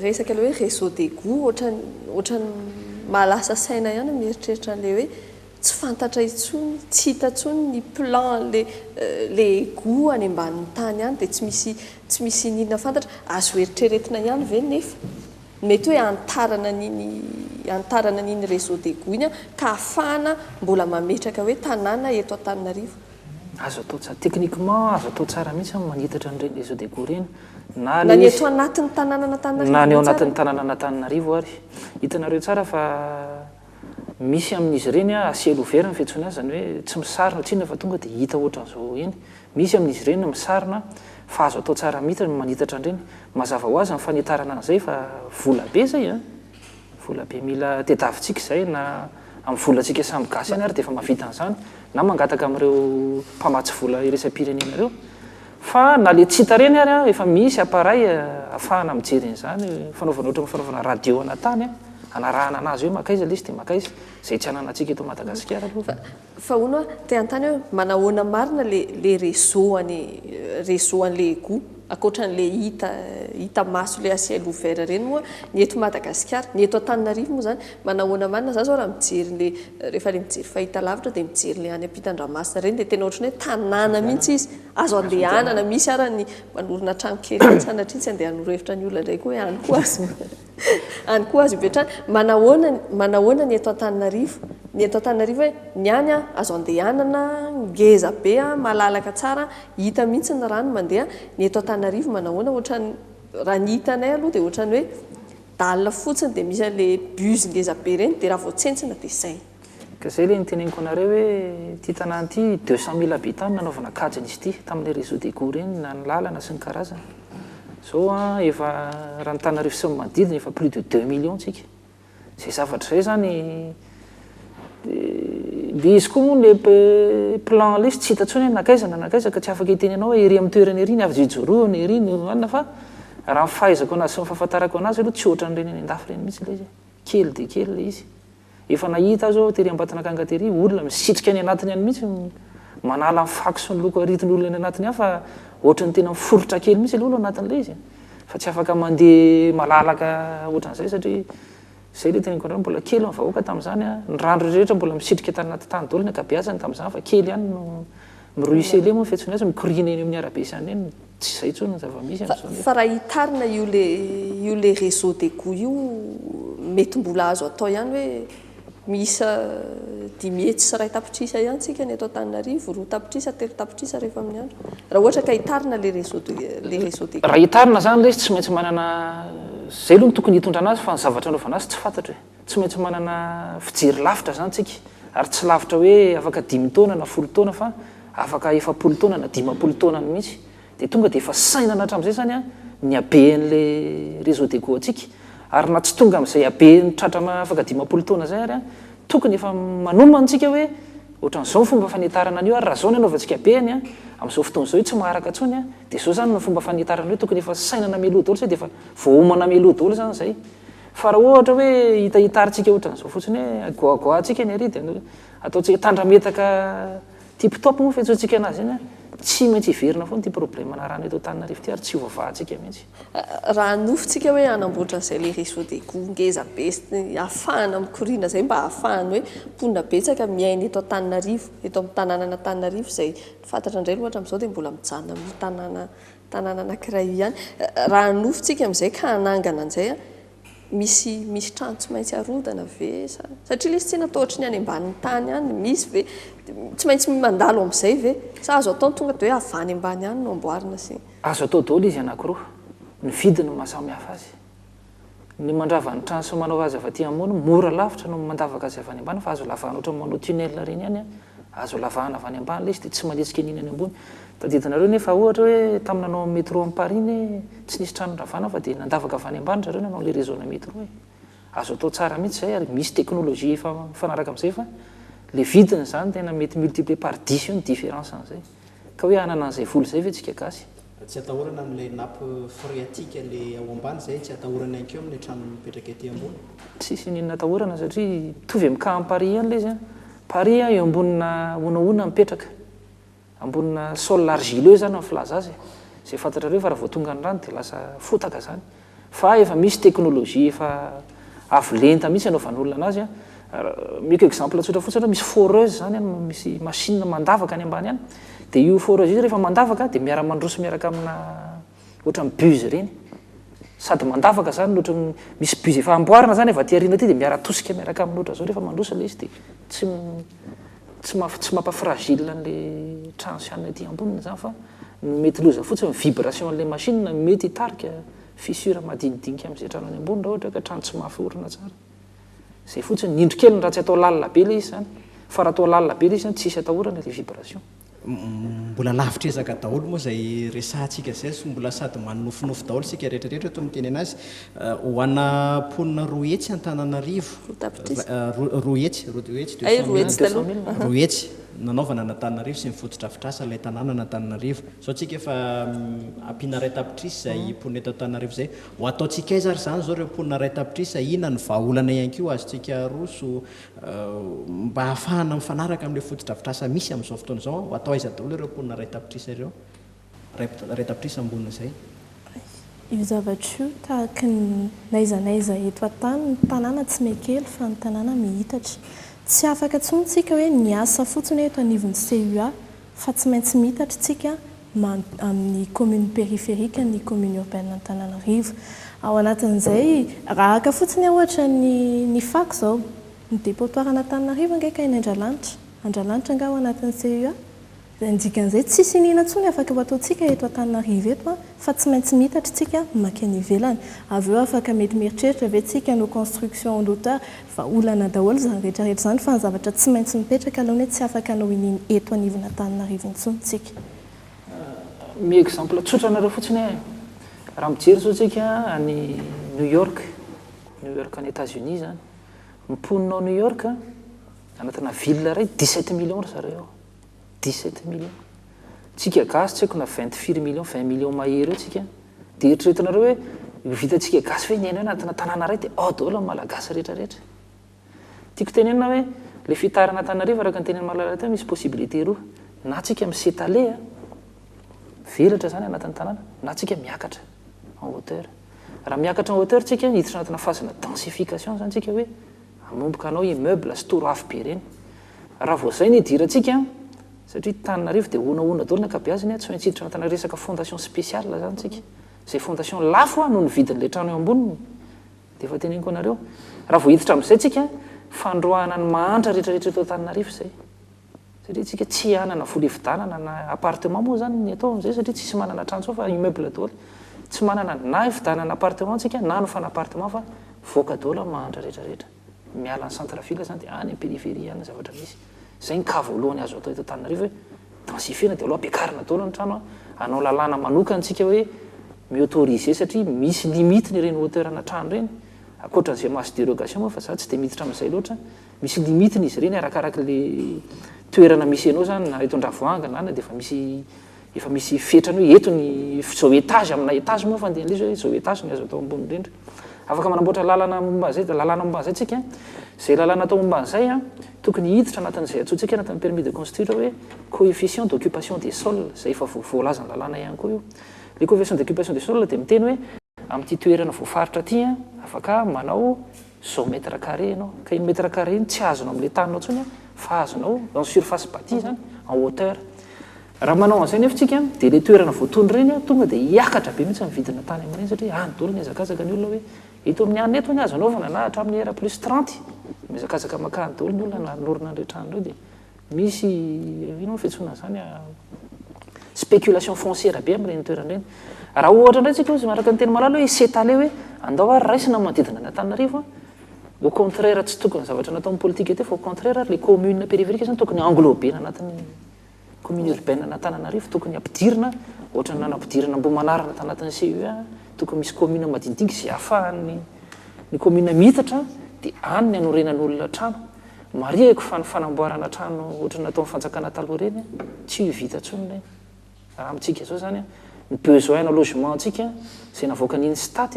resaka le hoe réseau d'égout ohatrany mahalasa saina ihany mieritreritra an'ilay hoe tsy fantatra intsony tsy hita intsony ny plan le égout any ambanin'ny tany ihany dia tsy misy ninona fantatra azo eritreretina ihany ve nefa mety hoe antarana n'iny réseau d'égout iny ka ahafahana mbola mametraka hoe tanàna eto Antananarivo azo atao tsara techniquement azo atao tsara mihitsy manitatra n'ireny réseau d'égout reny na ny eto anatin'ny tanàna Antananarivo na ny ao anatin'ny tanàna Antananarivo ary hitanareo tsara fa misy amin'izy ireny a ciel ouvert ny fiantsoana azy zany hoe tsy misarona tsinona fa tonga dia hita ohatran'izao eny misy amin'izy ireny misarona fa azo atao tsara mihitsy manitatra an'ireny mazava ho azy ny fanitarana an'izay fa vola be zay a vola be mila tediavintsika izay na amin'ny volantsika samy gasy any ary dia efa mavita an'izany na mangataka amin'ireo mpamatsy vola iresam-pirenena ireo fa na le tsy hita reny ary a efa misy appareil ahafahana mijery an'izany fanaovana ohatra fanaovana radio anatany a anarahana anazy hoe makaiza le izy dia makaiza zay tsy ananantsika eto Madagasikara aloha fa hono te antany hoe manahoana marina le réseau an'le égout akoatran'le hita maso le ciel ouvert reny moa ny eto Madagasikara ny eto Antananarivo moa zany manahoana marina za zao raha mijery rehefa le mijery fahita lavitra dia mijery le any am-Pitan-Dramasina reny dia tena ohatrany hoe tanàna mihitsy izy azo andehanana misy ara ny manorina trano kely sanatria tsy andeha hanoro-hevitra ny olona ndraiky hoe any koa azo ipetrany manahoana ny eto Antananarivo hoe ny any azo andehanana ngeza be malalaka tsara hita mihitsy ny rano mandeha ny eto Antananarivo manahoana ohatrany raha ny hitanay aloha dia ohatrany hoe dalina fotsiny dia misy an'le bus ngeza be reny dia raha vao tsentsina dia izay ka zay le nyteneniko anareo hoe ty tanàna ty 200 000 habitants nanaovana kajina izy ty tamin'le réseau des goûts reny na ny lalana sy ny karazana zao a efa raha nytanarivo sy ny manodidina efa plus de 2 millions tsika zay zavatra zay zany de izy koa moa le plan le tsy hitatsony nakaiza ka tsy afaka itenenao hoe ery amin'ny toerana ery ny avy jijoroana ery ny anina fa raha fahaizako anazy sy ny fahafantarako anazy aloha tsy ohatra n'ireny any andafy reny mihitsy le izy kely de kely le izy efa nahita zao tery ambatinakanga tery olona misitrika any anatiny any mihitsy manala fako sy ny loko aritin'olona any anatiny any fa ohatrany tena miforotra kely mihitsy le olo anatin'le izy fa tsy afaka mandeha malalaka ohatran'izay satria zay le teneniko andreo mbola kely ny vahoaka tamin'izany a ny rano rehetra mbola misitrika tanaty tany daholo ny ankabeazany tamin'izany fa kely ihany no miruissele moa fiatsony azy mikorina eny amin'ny arabe isany eny tsy izay tsony ny zava-misy fa raha hitarina io le réseau des goûts io mety mbola azo atao ihany hoe misa 10 hetsy sy 2 tapitrisa ihany tsika ny atao Antananarivo 2 tapitrisa 3 tapitrisa rehefa amin'ny andro raha ohatra ka hitarina le réseau des raha hitarina zany le izy tsy maintsy manana zay aloha ny tokony hitondra anazy fa ny zavatra anaovana azy tsy fantatra hoe tsy maintsy manana fijery lavitra zany tsika ary tsy lavitra hoe afaka 10 taona na 10 taona fa afaka 40 taona na 50 taona mihitsy de tonga de efa sainana hatramin'izay zany a ny abean'le réseau des goûts atsika ary na tsy tonga amin'izay abe ny tratrana afaka 50 taona zay ary a tokony efa manomana antsika hoe ohatran'izao ny fomba fanitarana an'io ary raha zao ny anaovantsika beany a amin'izao fotoana izao tsy maharaka tsony a de zao zany ny fomba fanitarana hoe tokony efa sainana mialoha daholo zay de efa voaomana mialoha daholo zany zay fa raha ohatra hoe hitahitarintsika ohatran'izao fotsiny hoe agoagoantsika ny ary de ataontsika tandrametaka tip-top moa fiantsontsika anazy iny a tsy maintsy hiverina foana ty problème anarana eto Antananarivo ty ary tsy hovavantsika mihitsy raha nofotsika hoe anamboatra an'izay le réseau des goûts ngeza be ahafahana mikorina zay mba ahafahany hoe mponina betsaka miaina eto Antananarivo eto amin'ny tanàna Antananarivo zay fantatra indray ohatra amin'izao de mbola mijanona amin'ny tanàna anankiray ihany raha nofotsika amin'izay ka hanangana an'izay a misy trano tsy maintsy arodana ve satria le izy tsy natao ohatra ny any ambanin'ny tany any misy ve tsy maintsy mandalo amin'izay ve sa azo atao tonga de hoe avany ambany any no amboarina sy azo atao daholo izy anankiroa ny vidiny no mahasamihafa azy ny mandrava ny trano sy manao azy avy aty ambony mora lavitra no mandavaka azy avy any ambany fa azo lavahana ohatra manao tunnel reny any a azo lavahana avy any ambany le izy de tsy manetsika an'iny any ambony tadidinareo nefa ohatra hoe tamin'ny nanao métro amin'ny Paris ne tsy nisy trano ravana fa de nandavaka avy any ambany zareo nanao le réseau na métro e azo atao tsara mihitsy zay ary misy teknolojia efa mifanaraka amin'izay fa le vidiny zany tena mety multiplier par 10 io ny différence an'izay ka hoe anana an'izay voly zay ve tsika gasy tsy atahorana amin'le nappe phréatique le ao ambany zay tsy atahorana inkeo amin'ny trano mipetraka ety ambony tsisy ninona atahorana satria mitovy amin'ny cas en Paris ihany le izy a Paris a eo ambonina onaona mipetraka ambonina sol argileux zany amin'ny filaza azy zay fantatrareo fa raha vao tonga ny rano de lasa fotaka zany fa efa misy teknolojia efa avo lenta mihitsy anaovan'olona anazy a miko exemple tsotra fotsiny misy foreuse zany any misy machine mandavaka any ambany any de io foreuse io rehefa mandavaka de miara mandroso miaraka amina ohatra amin'ny buse reny sady mandavaka zany ohatra misy buse efa amboarina zany efa ty arina ty de miara tosika miaraka amin'ny ohatra zao rehefa mandroso le izy de tsy mampafragile an'le trano sy anina aty amboniny zany fa mety loza fotsiny ny vibration an'le machine mety hitarika fissure madinidinika amin'izay trano any ambony raha ohatra ka trano tsy mafy orina tsara zay fotsiny nindro kely raha tsy atao lalina be le izy zany fa raha atao lalina be le izy zany tsisy atahorana le vibration mbola lavitra ezaka daholo moa zay resantsika zay so mbola sady manofinofy daholo sika rehetrarehetra to miteny anazy ho ana ponina roa etsy Antananarivo roa etsy roa etsy nanaovana n'Antananarivo sy mifotodrafitrasa ilay tanàna n'Antananarivo zao tsika efa ampiana ray tapitrisa zay ponina eto Antananarivo zay ho ataontsika aiza ary zany zao reo ponina ray tapitrisa ina ny vahaolana ihany keo azotsika roso mba ahafahana mifanaraka amin'le fotodrafitrasa misy amin'izao fotoana izao ho atao aiza daholo ireo ponina ray tapitrisa ireo ray tapitrisa ambonina zay io zavatra io tahaka ny naizanaiza eto an-tany ny tanàna tsy mekely fa ny tanàna mihitatra tsy afaka tsony tsika hoe niasa fotsiny eto anivon'ny CUA fa tsy maintsy mihitatra tsika amin'ny commune périphérique ny commune urbaine Antananarivo ao anatin'izay raha aka fotsiny ohatra ny fac zao ny dépotoir Antananarivo angaika eny Andralanitra nga ao anatin'ny CUA dikan'izay tsisy inina ntsony afaka ho ataontsika eto Antananarivo eto fa tsy maintsy mitatra tsika makeny ivelany. Avy eo afaka mety mieritreritra ve tsika no construction en hauteur fa olana daholo zany rehetrarehetra zany fa ny zavatra tsy maintsy mipetraka aloha hoe tsy afaka anao ininy eto anivona Antananarivo intsony tsika. Mi exemple tsotra anareo fotsiny raha mijery zao tsika any New York any États-Unis zany miponinao New York anatina ville ray 17 millions ry zareo 17 millions tsika gasy tsy haiko na 24 millions 20 millions mahery eo tsika dia eritreretinareo hoe vitantsika gasy fe niaina hoe anatina tanàna ray dia daholo ny malagasy rehetrarehetra tiako tenenina hoe le fitarana Antananarivo araka ny teneny mahalala teo misy possibilité roa na tsika misetale velatra zany anatin'ny tanàna na tsika miakatra en hauteur raha miakatra en hauteur tsika hiditra anatina phase na densification zany tsika hoe amomboka anao immeuble storo afo be reny raha vao zay ny hidirantsika satria Antananarivo dia onaona daholo ny ankabeaziny tsy maintsy hiditra anatina resaka fondation spéciale zany tsika zay fondation lafo noho ny vidin'ilay trano eo amboniny dia efa teneniko anareo raha vao hiditra amin'izay tsika fandroahana ny mahantra rehetrarehetra eto Antananarivo zay satria tsika tsy hanana vola efidanana na appartement moa zany ny atao amin'izay satria tsisy manana trano sao fa immeuble daholo tsy manana na efidanana appartement tsika na nofana appartement fa voaka daholo mahantra rehetrarehetra miala ny centre ville zany dia any amin'ny périphérie any zavatra misy zay ny ka voalohany azo atao eto Antananarivo hoe densifena dia aloha ampiakarina daholo ny trano anao lalàna manokana tsika hoe miautoriser satria misy limite ny reny hauteurana trano reny akoatran'izay masse dérogation moa fa za tsy dia miditra amin'izay loatra misy limitiny izy reny arakaraka le toerana misy anao zany na eto Andravoahangy na dia efa misy fetrany hoe eto ny zao étage amina étage moa fandehan'izy hoe zao étage ny azo atao ambony indrindra afaka manamboatra lalàna momba an'izay dia lalàna momba an'izay tsika zay lalàna atao momba an'izay tokony hiditra anatin'izay atsoantsika anatin'ny permis de construire hoe coefficient d'occupation des sols zay efa voalaza ny lalàna ihany koa io le coefficient d'occupation des sols dia miteny hoe amin'ity toerana voafaritra ty afaka manao zao mètre carré ianao ka iny mètre carré iny tsy azonao amin'ilay taninao ntsony fa azonao en surface bâtie zany en hauteur raha manao an'izay nefa tsika dia le toerana voatondry reny tonga dia hiakatra be mihitsy mividina tany amin'ireny satria any daholo miazakazaka ny olona hoe eto amin'ny any eto ny azo anaovana na hatramin'ny era plus 30 miazakazaka makany daholo ny olona na norona an'ireo trano ireo dia misy ino fiantsoana zany spéculation foncière be amin'ireny toerana ireny raha ohatra indray tsika izy maraka ny teny malala hoe s'étaler hoe andao ary raisina manodidina ny Antananarivo au contraire tsy tokony zavatra natao amin'ny politique ety fa au contraire les communes périphériques zany tokony englobena anatin'ny commune urbaine Antananarivo tokony ampidirina ohatra ny nanampidirina Ambohimanarana tanatin'ny CEA tokony misy commune madinidinika izay ahafahan'ny commune mitatra dia any ny anorenan'olona trano mariako fa ny fanamboarana trano ohatra ny natao fanjakana taloha reny tsy vita ntsony reny raha amintsika zao zany ny besoin na logement antsika zay navoaka ny Instat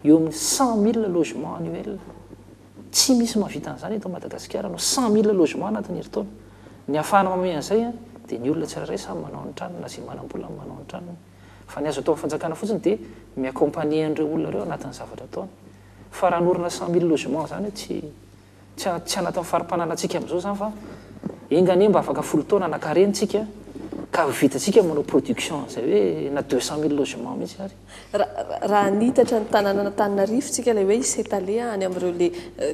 eo amin'ny 100 000 logement annuel tsy misy mahavita an'izany eto Madagasikara no 100 000 logement anatin'ny herintaona ny ahafahana mamay an'izay dia ny olona tsirairay samy manao ny tranony na zay manam-bola manao ny tranony fa ny azo atao fanjakana fotsiny dia miaccompagner an'ireo olona ireo anatin'ny zavatra ataony fa raha norina 100 000 logement zany tsy anatin'ny farim-pananantsika amin'izao zany fa engane mba afaka folo taona anankarentsika ka vitatsika manao production zay hoe na 200 000 logement mihitsy ary raha nitatra ny tanàna Antananarivo tsika ilay hoe isetale any amin'ireo le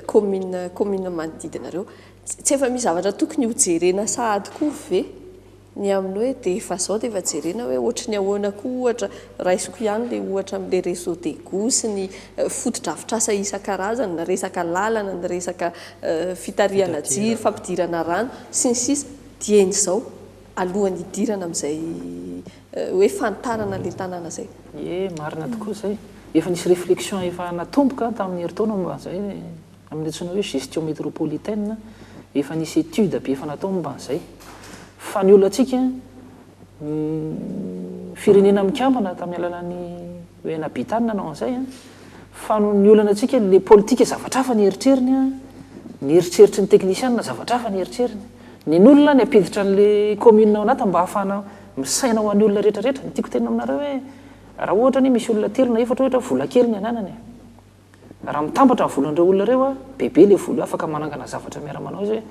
commune manodidinareo tsy efa misy zavatra tokony hojerena sahady koa ve ny amin'ny hoe dia efa zao dia efa jerena hoe ohatra ny ahoana koa ohatra raisiko ihany le ohatra amin'ilay réseau d'égout sy ny fotodrafitrasa isan-karazany na resaka lalana ny resaka fitariana jiro fampidirana rano sy ny sisa dieny zao alohan'ny hidirana amin'izay hoe fantarana le tanàna zay marina tokoa zay efa nisy réflexion efa natomboka tamin'ny herintaona momba an'izay amin'ny antsoina hoe gestion métropolitaine efa nisy étude be efa natao momba an'izay fa ny olona atsika firenena mikambana tamin'ny alalan'ny hoe nabitanina nanao an'izay fa ny olana atsika le politika zavatra hafa ny eritreriny ny eritreritry ny technicienne zavatra hafa ny eritreriny ny olona ny ampiditra n'le commune ao anaty mba ahafahana misaina ho an'ny olona rehetrarehetra ny tiako tena aminareo hoe raha ohatra ny misy olona telo na efatra ohatra vola kely ny ananany raha mitambatra ny volan'ireo olona ireo bebe le vola afaka manangana zavatra miara-manao izy hoe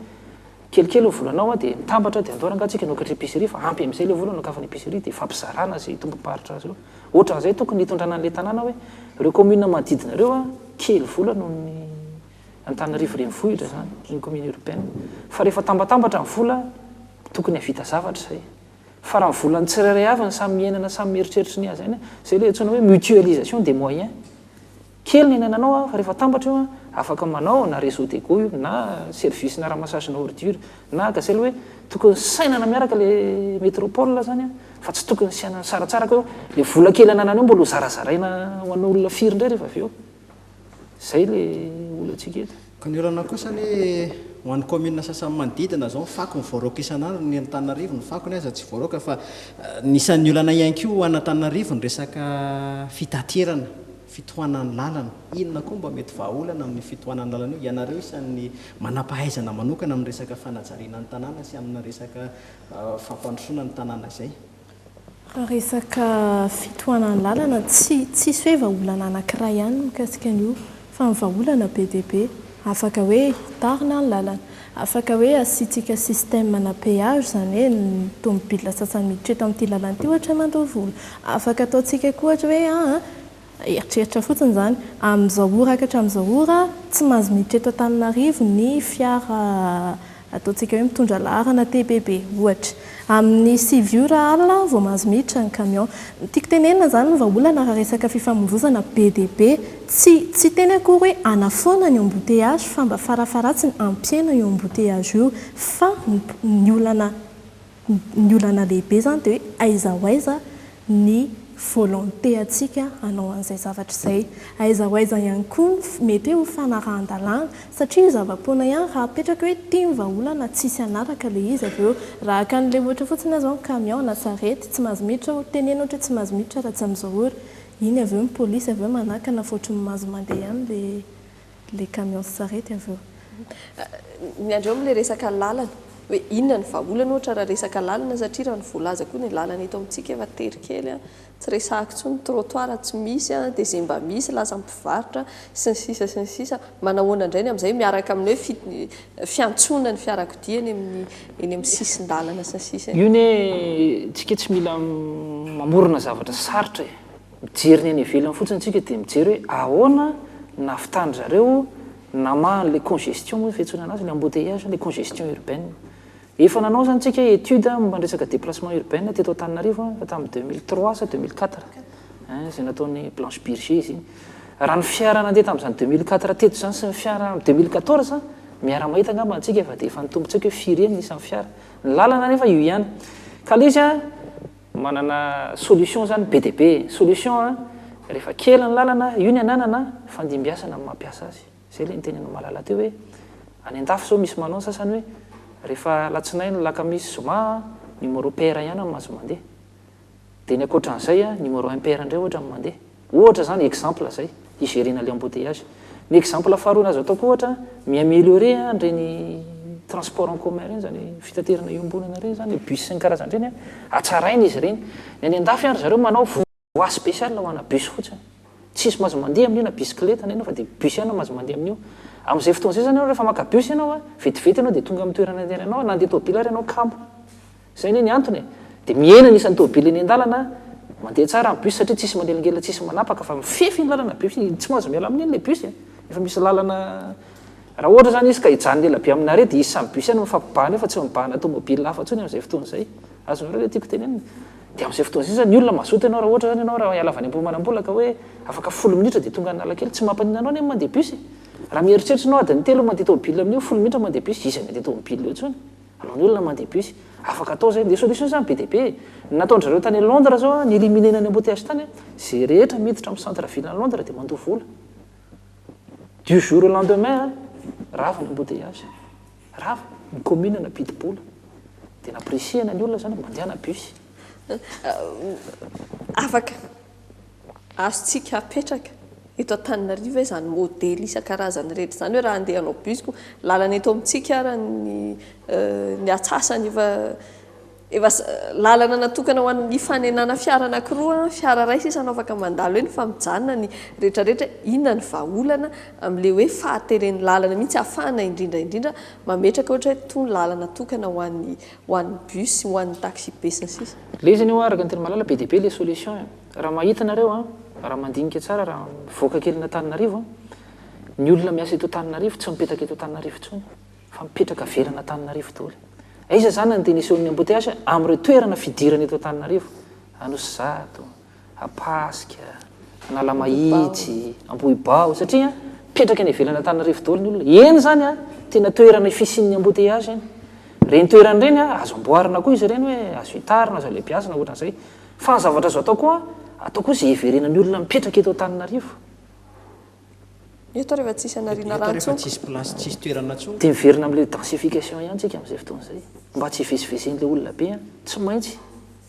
kelikely ny volanao dia mitambatra dia andao rangatsika nokatra épicerie fa ampy amin'izay le vola nokafany épicerie dia fampizarana zay tomboparitra azy io ohatra n'izay tokony hitondrana n'le tanàna hoe ireo commune manodidina ireo kely vola noho ny Antananarivo renivohitra zany ny commune urbaine fa rehefa tambatambatra ny vola tokony havita zavatra zay fa raha mivolany tsirairay avy ny samy miainana samy mieritreritra ny azy any zay le antsoina hoe mutualisation des moyens kely ny ainananao fa rehefa tambatra io afaka manao na réseau d'égo io na service na ramassage-na ordure na gazelle hoe tokony sainana miaraka le métropole zany fa tsy tokony sianana saratsara ko le vola kely ananana io mbola zarazaraina ho an'olona firy indray rehefa avy eo zay le olantsika eto ka ny olana kosa ny ho an'ny commune sasany manodidina zao fako ny voaroka isan'andro ny Antananarivo ny fako ny aza tsy voaroka fa nisan'ny olana ianko an'Antananarivo ny resaka fitaterana fitohanan'ny lalana inona koa mba mety vahaolana amin'ny fitohanan'ny lalana io ianareo isan'ny manampahaizana manokana amin'ny resaka fanajariana ny tanàna sy amina resaka fampandrosoana ny tanàna izay raha resaka fitohanan'ny lalana tsisy hoe vahaolana anankiray ihany mikasika an'io fa ny vahaolana be dia be afaka hoe tarina ny lalana afaka hoe asiantsika système na péage zany hoe ny tomobile sasany miditra eto amin'ity lalana ity ohatra mandao vola afaka ataontsika koa ohatra hoe eritreritra fotsiny zany amin'izao ora akatra amin'izao ora tsy mahazo miditra eto Antananarivo ny fiara ataontsika hoe mitondra laharana TBB ohatra amin'ny 6 ora alina vao mahazo miditra ny camion tiako tenenina zany ny vahaolana raha resaka fifamoivoizana be dia be tsy teny akory hoe anafoana ny embouteillage fa mba farafaratsiny ampiena io embouteillage io fa ny olana lehibe zany dia hoe aiza ho aiza ny volonté atsika hanao an'izay zavatra izay aiza ho aiza ihany koa mety hoe ho fanarahan-dalàna satria io zava-poana ihany raha apetraka hoe tia ny vahaolana tsisy anaraka le izy avy eo raha akan'le ohatra fotsiny azao camion na sarety tsy mahazo miditra tenena ohatra tsy mahazo miditra raha tsy amin'izao ora iny avy eo ny polisy avy eo manakana fotriny mahazo mandeha ihany le camion sy sarety avy eo ny andreo amin'le resaka lalana hoe inona ny vahaolana ohatra raha resaka lalana satria raha ny voalaza koa ny lalana eto amintsika efa tery kely tsy resahako tsony trottoir tsy misy dia izay mba misy lasa mpivarotra sy ny sisa sy ny sisa manahoana indray ny amin'izay miaraka amin'ny hoe fiantsonana ny fiarakodia eny amin'ny sisin-dalana sy ny sisa io ne tsika tsy mila mamorona zavatra sarotra mijery ny any ivelany fotsiny tsika dia mijery hoe ahoana nafitany zareo namahany le congestion moa fiantsona anazy le embouteillage le congestion urbaine efa nanao zany tsika étude momba ny resaka déplacement urbain teto Antananarivo fa tamin'ny 2003 sa 2004 zay nataony Blanche Birger izy raha ny fiara nandeha tamin'izany 2004 teto zany sy ny fiara 2014 miara mahita angamba antsika efa dia efa nitombotsika hoe firy eny isan'ny fiara ny lalana nefa io ihany ka le izy manana solution zany be dia be solution rehefa kely ny lalana io ny ananana fandimbiasana amin'ny mampiasa azy zay le nitenena malala teo hoe any an-dafy zao misy manao sasany hoe rehefa latsinainy laka misy zoma numéro paire ihany amin'ny mahazo mandeha dia ny ankoatran'izay numéro impaire indray ohatra amin'ny mandeha ohatra zany exemple zay igérina le embouteillage ny exemple faharoana azo ataoko ohatra miaméliorer andreny transport en commun reny zany fitaterana iombonana reny zany bus sy ny karazany reny atsarainy izy reny ny any an-dafy ary zareo manao voie spécial ho ana bus fotsiny tsisy mahazo mandeha amin'io na bicyclette na fa dia bus ihany mahazo mandeha amin'io amin'izay fotoana zay zany rehefa maka bus ianao vetivety ianao dia tonga amin'ny toerana andehananao nandeha tôbily ary ianao kamo zay ny antony dia miena nisan'ny tôbily eny an-dalana mandeha tsara amin'ny bus satria tsisy manelingela tsisy manapaka fa mifefy ny lalana bus tsy mahazo miala amin'iny le bus efa misy lalana raha ohatra zany izy ka hijanona ela be amin'ny arety dia izy samy bus ihany mifampibahana fa tsy mibahana tômôbily hafa ntsony amin'izay fotoana izay azonareo le tiako tenenina dia amin'izay fotoana izay zany ny olona mazoto ianao raha ohatra zany ianao raha hiala avy any ampomanambola ka hoe afaka 10 minitra dia tonga analakely tsy mampanina anao ny mandeha bus raha mieritreritra adiny telo mandeha tômôbily amin'io 10 minitra mandeha bus izy mandeha tômôbily eo ntsony aloha ny olona mandeha bus afaka atao zay dia solution zany be dia be nataon'zareo tany Londres zao ny éliminena ny embouteillage tany zay rehetra miditra amin'ny centre ville ny Londres dia mandoa vola du jour au lendemain rava ny embouteillage rava ny commune nampidi-bola dia naprisiana ny olona zany mandehana bus afaka azotsika apetraka eto Antananarivo hoe zany modely isan-karazany rehetra zany hoe raha andehanao busiko lalana eto amintsika raha ny atsasany efa lalana natokana ho an'ny fanenana fiara anankiroa fiara ray sisa anao afaka mandalo eny fa mijanona ny rehetrarehetra inona ny vahaolana amin'le hoe fahateren'ny lalana mihitsy ahafahana indrindra mametraka ohatra hoe tony lalana tokana ho an'ny bus ho an'ny taxi be sy ny sisa le izy io araka ny tena malala be dia be le solution raha mahita nareo raha mandinika tsara raha voaka kely na Antananarivo ny olona miasa eto Antananarivo tsy mipetraka eto Antananarivo ntsony fa mipetraka verana Antananarivo daholo aiza zany nydenison'ny embouteillage amin'ireo toerana fidirana eto Antananarivo, Anosizato, Apasika, Analamahitsy, Ambohibao, satria petraka ny ivelana Antananarivo daholo ny olona. Eny zany a tena toerana fisian'ny embouteillage eny. Reny toerana reny a azo amboarina koa izy reny hoe azo hitarina, azo alebiazina ohatran'izay. Fa ny zavatra azo atao koa izay iverenan'ny olona mipetraka eto Antananarivo. Eto rehefa tsisy anarina rehefa tsisy place tsisy toerana tsony Dia miverina amin'ilay densification ihany tsika amin'izay fotoana izay. Mba tsy hivezivezen'ilay olona be a, tsy maintsy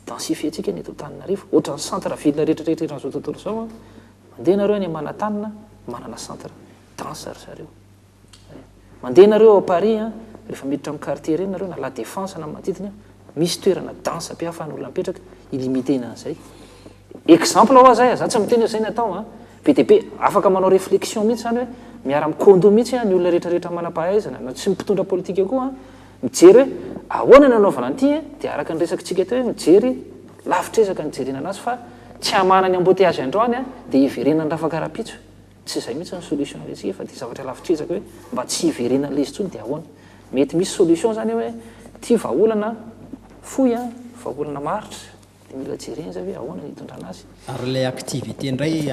densifier-tsika ny eto Antananarivo. Ohatra ny centre ville rehetrarehetra eran'izao tontolo izao a, mandeha nareo any Manatanana, manana centre danse ry zareo. Mandeha nareo à Paris a, rehefa miditra amin'ny quartier reny nareo na La Défense na manodidina, misy toerana danse be ahafahan'olona mipetraka, illimitena an'izay. Exemple ho azy za tsy miteny izay ny atao a, be dia be afaka manao réflexion mihitsy zany hoe miara mikondo mihitsy ny olona rehetrarehetra manam-pahaizana na tsy mpitondra politika koa mijery hoe ahoana ny anaovana an'ity dia araka ny resakitsika teo hoe mijery lavitrezaka ny jerenana azy fa tsy hamana ny embouteillage androany a dia hiverenany raha fakaraha-pitso. Tsy izay mihitsy ny solution resika fa dia zavatra lavitrezaka hoe mba tsy hiverenan'ilay izy tsony dia ahoana. Mety misy solution zany hoe ity vahaolana fohy a, vahaolana maritra, dia mila jerena zay hoe ahoana ny hitondrana azy. Ary ilay activité indray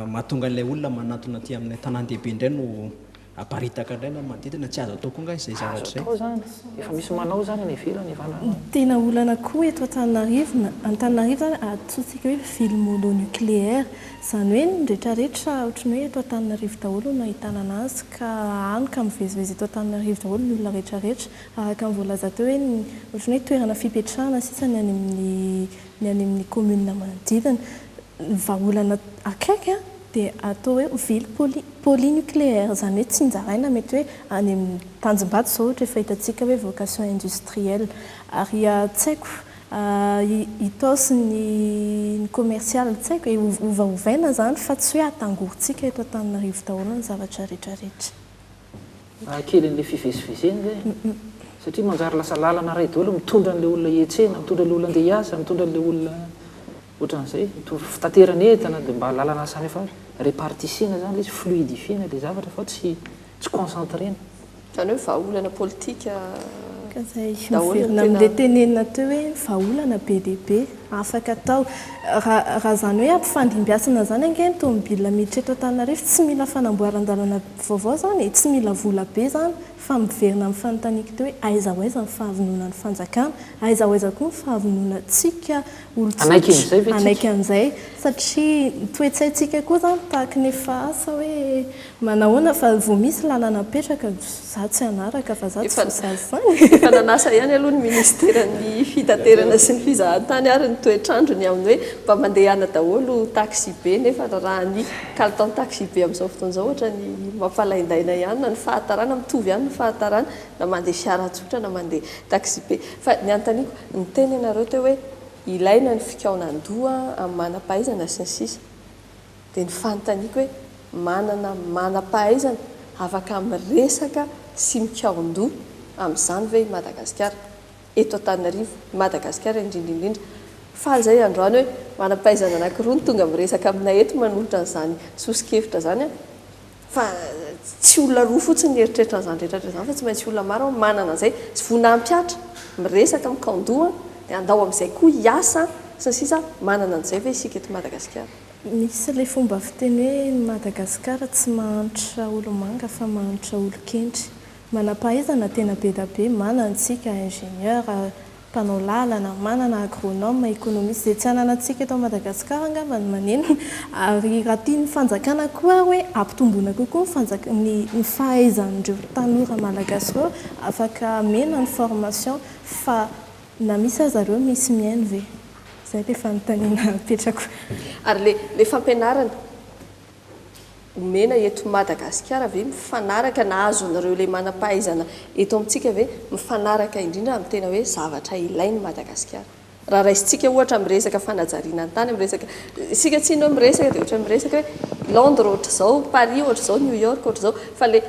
mahatonga an'ilay olona manatona aty amin'ny tanan-dehibe indray no aparitaka indray na manodidina tsy azo atao koa nga izay zavatra izay. Atao zany efa misy manao zany ny ivelany efa tena olana koa eto Antananarivo zany atsotsika hoe ville mononucléaire, zany hoe ny rehetrarehetra ohatrany hoe eto Antananarivo daholo no ahitana anazy ka any ka mivezivezy eto Antananarivo daholo ny olona rehetrarehetra araka ny voalaza teo hoe ohatrany hoe toerana fipetrahana sisa ny any amin'ny commune manodidina. Vahaolana akaiky a dia atao hoe ville polynucléaire, zany hoe tsy nzaraina mety hoe any amin'ny Tanjombato zao ohatra efa hitantsika hoe vocation industrielle, ary tsy haiko hitaosy ny commercial tsy haiko ovaovaina zany fa tsy hoe hatangorintsika eto Antananarivo daholo ny zavatra rehetrarehetra. Kely an'ilay fivezivezeny zay satria manjary lasa lalana ray daholo mitondra an'ilay olona hiantsena, mitondra an'ilay olona andeha hiasa, mitondra an'ilay olona ohatran'izay fitaterana entana dia mba lalana samy efa répartissena zany izy fluidifiena ilay zavatra fa tsy concentrena. Zany hoe vahaolana politika ka zay miverina amin'ilay tenenina teo hoe vahaolana be dia be afaka atao raha zany hoe ampifandimbiasana zany ange tomobile miditra eto Antananarivo tsy mila fanamboaran-dalana vaovao zany, tsy mila vola be zany fa miverina amin'ny fanontaniako teo hoe aiza ho aiza ny fahavonona ny fanjakana, aiza ho aiza koa ny fahavonona tsika olon-tsotra anaiky amin'izay satria toetsaintsika koa zany tahaka ny efa asa hoe manahoana fa vao misy lalana petraka za tsy hanaraka fa za tsy voasazy zany. Efa nanasa ihany aloha ny ministeran'ny fitaterana sy ny fizahan-tany ary ny toetrandrony amin'ny hoe mba mandehana daholo taxi be nefa raha ny kalitao taxi be amin'izao fotoan'izao ohatra ny mampalaindaina ihany na ny fahatarana mitovy ihany ny fahatarana na mandeha fiara tsotra na mandeha taxi be. Fa ny antaniko ny teny ianareo teo hoe ilaina ny fikaonan-doha amin'ny manam-pahaizana sy ny sisa dia ny fanontaniako hoe manam-pahaizana afaka miresaka sy mikaon-doha amin'izany ve Madagasikara eto Antananarivo Madagasikara indrindraindrindra fa zay androany hoe manam-pahaizana anankiroa ny tonga miresaka aminay eto manolotra n'izany sosikevitra zany a fa tsy olona roa fotsiny eritreritra n'izany rehetratra zany fa tsy maintsy olona maro manana an'izay sy voninahim-piatra miresaka mikaon-doha dia andao amin'izay koa hiasa sy ny sisa manana an'izay ve isika eto Madagasikara. Misy ilay fomba fiteny hoe Madagasikara tsy mahantra olo manga fa mahantra olo kentry. Manam-pahaizana tena be da be, manantsika ingénieur, mpanao lalana, manana agronome, économiste, izay tsy ananantsika eto Madagasikara angamba ny maneno. Ary raha tian'ny fanjakana koa hoe ampitomboina kokoa ny fahaizan'ireo tanora malagasy ireo afaka mena ny formation fa na misy aza ireo misy miaino ve. Zay ilay fanontaniana petrako. Ary le fampianarana omena eto Madagasikara ve mifanaraka na azonareo ilay manam-pahaizana eto amintsika ve mifanaraka indrindra amin'ny tena hoe zavatra ilainy Madagasikara. Raha raisitsika ohatra miresaka fanajariana ny tany miresaka isika tsinao miresaka dia ohatra miresaka hoe Londres ohatra izao, Paris ohatra izao, New York ohatra izao fa le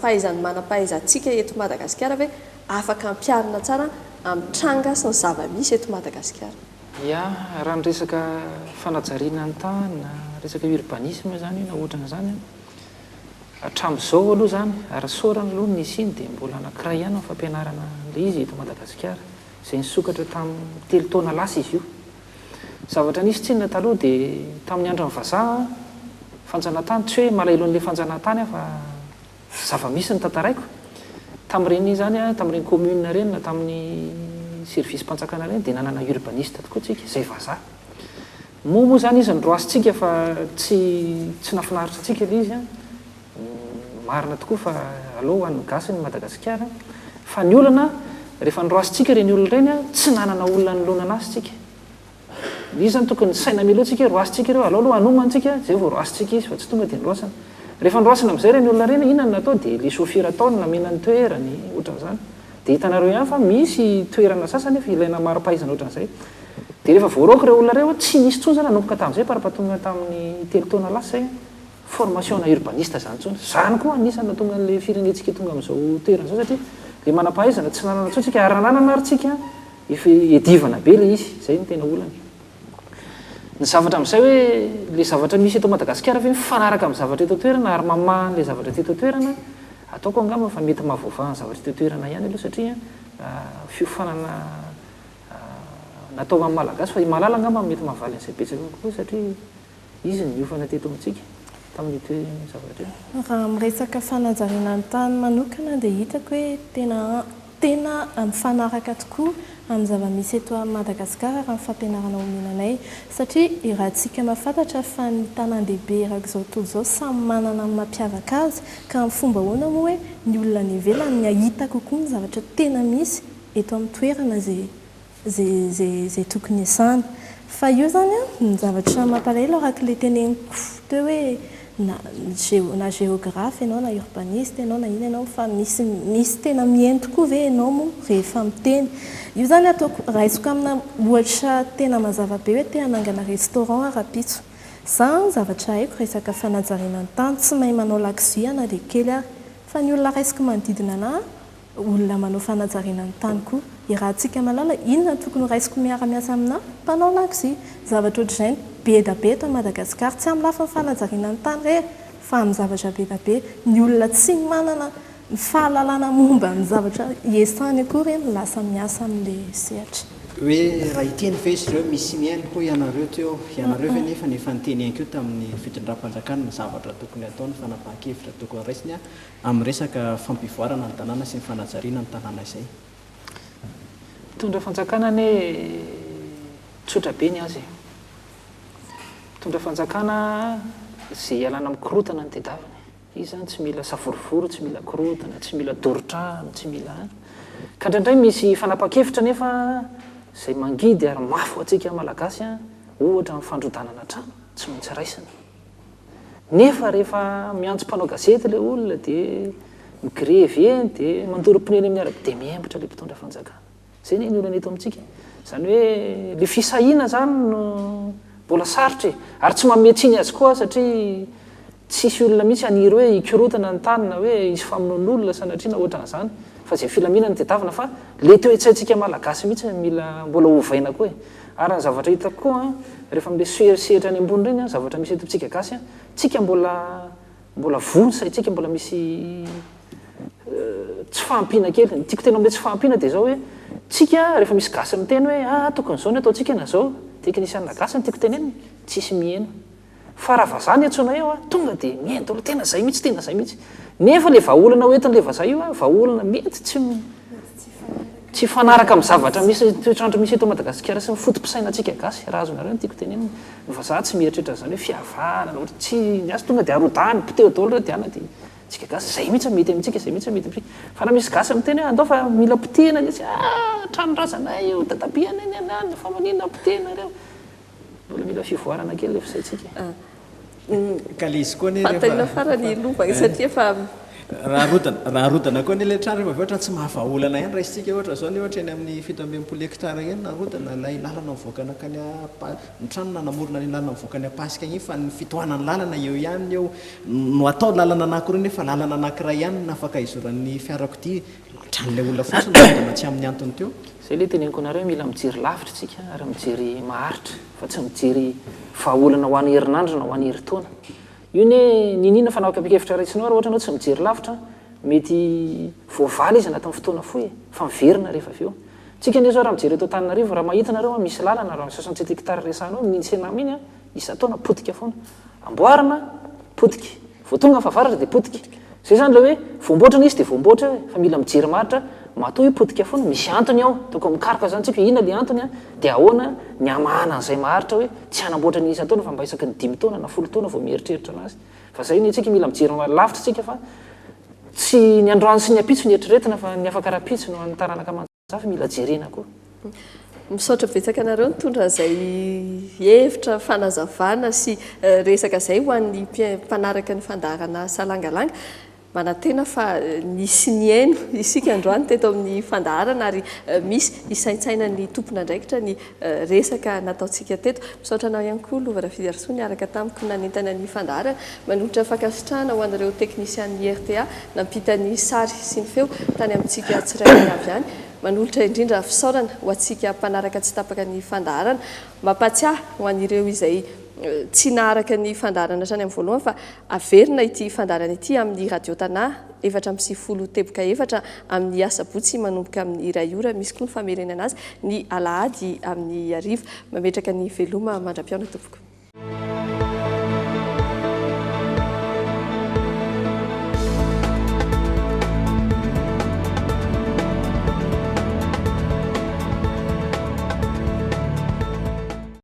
fahaizan'ny manam-pahaizantsika eto Madagasikara ve afaka ampiarina tsara amin'ny tranga sy ny zava-misy eto Madagasikara. Ya, raha ny resaka fanajariana ny tany na resaka urbanisme zany na ohatran'izany Hatramin'izao aloha zany ary sorana aloha nisy iny dia mbola anankiray ihany fampianarana le izy eto Madagasikara izay nisokatra tamin'ny 3 taona lasa izy io. Zavatra nisy tsinona taloha dia tamin'ny andro ny vazaha fanjanahantany tsy hoe malaelo an'ilay fanjanahantany fa zava-misy ny tantaraiko tamin'ireny zany a tamin'ireny commune reny na tamin'ny service mpanjakana reny dia nanana urbaniste tokoa tsika izay vazaha. Moa zany izy ny roasintsika fa tsy nafinaritra antsika ilay izy a marina tokoa fa aloha hoan'ny gasy ny Madagasikara fa ny olana rehefa nyroasintsika reny olona ireny a tsy nanana olona nolona anazy tsika. Izy zany tokony saina milohantsika roasintsika ireo alao aloha anomantsika zay vao roasintsika izy fa tsy tonga dia nyroasana. Rehefa nyroasana amin'izay reny olona reny inona no natao dia le sofira ataony namenany toerany ohatran'izany. Dia hitanareo ihany fa misy toerana sasany efa ilaina maro-pahaizana ohatran'izay. Dia rehefa voaroko ireo olona ireo tsy nisy tsony zany nanomboka tamin'izay parapatonga tamin'ny 3 taona lasa zay formation na urbaniste zany tsony. Zany koa anisany natonga an'ilay firenentsika tonga amin'izao toerana zao satria le manam-pahaizana tsy nanana tsontsika ary nanana ary tsika efa edivana be le izy zay ny tena olany. Ny zavatra amin'izay hoe le zavatra misy eto Madagasikara fa mifanaraka amin'ny zavatra eto toerana ary mamaha le zavatra eto toerana ataoko angamba fa mety mahavoavaha ny zavatra eto toerana ihany aloha satria fiofanana natao amin'ny malagasy fa malala angamba mety mahavaly an'izay betsaka kokoa satria izy ny miofana teto amintsika tamin'ny toe zavatra io. Raha miresaka fanajariana ny tany manokana dia hitako hoe tena mifanaraka tokoa amin'ny zava-misy eto Madagasikara raha ny fampianarana omenanay satria rahantsika mahafantatra fa ny tanan-dehibe arak'izao tontolo izao samy manana ny mampiavaka azy ka amin'ny fomba ahoana moa hoe ny olona any ivelany ahita kokoa ny zavatra tena misy eto amin'ny toerana zay tokony hiasana. Fa io zany ny zavatra mampalahelo araka ilay teneniko teo hoe na géographe ianao na urbaniste ianao na ina ianao fa misy tena mihaino tokoa ve ianao moa rehefa miteny. Io zany ataoko raisiko amina ohatra tena mazava be hoe te hanangana restaurant ara-pitso. Zany zavatra haiko resaka fanajariana ny tany tsy mahay manao lakozia na dia kely ary fa ny olona raisiko manodidina anahy olona manao fanajariana ny tany koa. Rahantsika malala inona tokony raisiko miara-miasa aminahy mpanao lakozia. Zavatra ohatr'izay be da be eto Madagasikara tsy amin'ny lafiny fanajariana ny tany rery fa amin'ny zavatra be da be ny olona tsy manana ny fahalalana momba ny zavatra iasany akory no lasa miasa amin'ilay sehatra. Hoe raha iteny ve izy ireo misy mihaino koa ianareo teo ianareo ve nefa nefa niteny ihany koa tamin'ny fitondram-panjakana ny zavatra tokony atao ny fanapahan-kevitra tokony raisiny amin'ny resaka fampivoarana ny tanàna sy ny fanajariana ny tanàna izay. Mitondra fanjakana ny tsotra be ny azy. Mitondra fanjakana izay ialana amin'ny korotana ny tedavany. Izy zany tsy mila saforoforo, tsy mila korotana, tsy mila dorotrano, tsy mila ka indraindray misy fanapahan-kevitra nefa izay mangidy ary mafy antsika malagasy ohatra amin'ny fandrodanana trano tsy maintsy raisina. Nefa rehefa miantso mpanao gazety ilay olona dia migrevy eny dia mandoro mpineny amin'ny arabe dia miembotra ilay mpitondra fanjakana. Zay ny olana eto amintsika. Zany hoe le fisahiana zany no mbola sarotra ary tsy mametriny azy koa satria tsisy olona mihitsy aniry hoe ikorotana ny tany na hoe isy famonoan'olona sanatria na ohatran'izany fa izay filaminana tedavana fa le toe-tsaintsika malagasy mihitsy mila mbola ovaina koa ary ny zavatra hitako koa rehefa am'le sehatra any ambony reny zavatra misy eto amintsika gasy tsika mbola vony saintsika mbola misy tsy fahampiana kely. Tiako tena amin'ilay tsy fahampiana dia zao hoe tsika rehefa misy gasy miteny hoe tokony izao ny ataontsika na zao teknisianina gasy ny tiako teneny tsisy mihena fa raha vazany antsoina eo tonga dia mihaino tolo tena zay mihitsy nefa le vahaolana hoentiny le vazaha io vahaolana mety tsy fanaraka amin'ny zavatra misy toetrandro misy eto Madagasikara sy ny fotom-pisainantsika gasy raha azonareo ny tiako teneny ny vazaha tsy mieritreritra zany hoe fihavanana ohatra tsy ny azy tonga dia arodany piteo daholo reo diana dia tsika gasy zay mihitsy mety amintsika zay mihitsy mety amintsika fa raha misy gasy miteny hoe andao fa mila pitehana izy tranorazanay io tatabiana eny fa manina pitehana reo mbola mila fivoarana kely le fisaintsika. Ka le izy koa fantanina farany lovana satria fa raha rodana koa ny le trano rehefa ohatra tsy mahavaolana ihany raisitsika ohatra zao ny ohatra eny amin'ny 700 hektara eny narodana lay lalana mivoakana kany ny trano nanamorona ny lalana mivoakany apasika igny fa ny fitohanany lalana eo ihany eo no atao lalana anankiroa nefa lalana anankiray ihany nafaka izoran'ny fiarakodia tran'ilay olona fotsiny rodana tsy amin'ny antony teo. Zay le teneniko nareo mila mijery lavitra tsika ary mijery maharitra fa tsy mijery vahaolana ho an'ny herinandro na ho an'ny heritaona. io ne ninina fanaokapikevitra raitsinao raha ohatra anao tsy mijery lavitra mety voavaly izy anatiny fotoana foy fa miverina rehefa avy eo tsika ne zao raha mijery eto Antananarivo raha mahitanareo misy lalana raha 67 hectare resanao nintsena iny isa taona potika foana amboarina potika vao tonga favaratra dia potika zay zany le hoe voamboatra izy dia voamboatra fa mila mijery maritra matao hoe potika foana misy antony ao toko mikaroka zany tsika ina le antony dia ahoana ny amahana an'izay maharitra hoe tsy hanamboatra ny isa taona fa mba isaky ny 10 taona na 10 taona vao mieritreritra anazy fa zay ny tsika mila mijery lavitra tsika fa tsy ny androany sy ny apitso ny eritreretina fa ny afaka rapitso no antaranaka manjafy mila jerena koa misaotra betsaka anareo nitondra izay hevitra fanazavana sy resaka izay ho an'ny mpanaraka ny fandaharana salangalanga manantena fa nisy ny haino isika androany teto amin'ny fandaharana ary misy isaintsaina ny tompona ndraikitra ny resaka nataontsika teto misaotra anao ihany koa Lova Rafidiarso niaraka tamiko nanentana ny fandaharana manolotra fankasitrahana ho an'ireo teknisian'ny RTA nampita ny sary sy ny feo tany amintsika tsirairay avy any manolotra indrindra fisaorana ho antsika mpanaraka tsy tapaka ny fandaharana mampatsiahy ho an'ireo izay tsy naharaka ny fandaharana trany amin'ny voalohany fa averina ity fandaharana ity amin'ny radio Tana 7:10 teboka 4 amin'ny asabotsy manomboka amin'ny iray ora misy koa ny famerenana azy ny alahady amin'ny ariva mametraka ny veloma mandra-piaona tompoko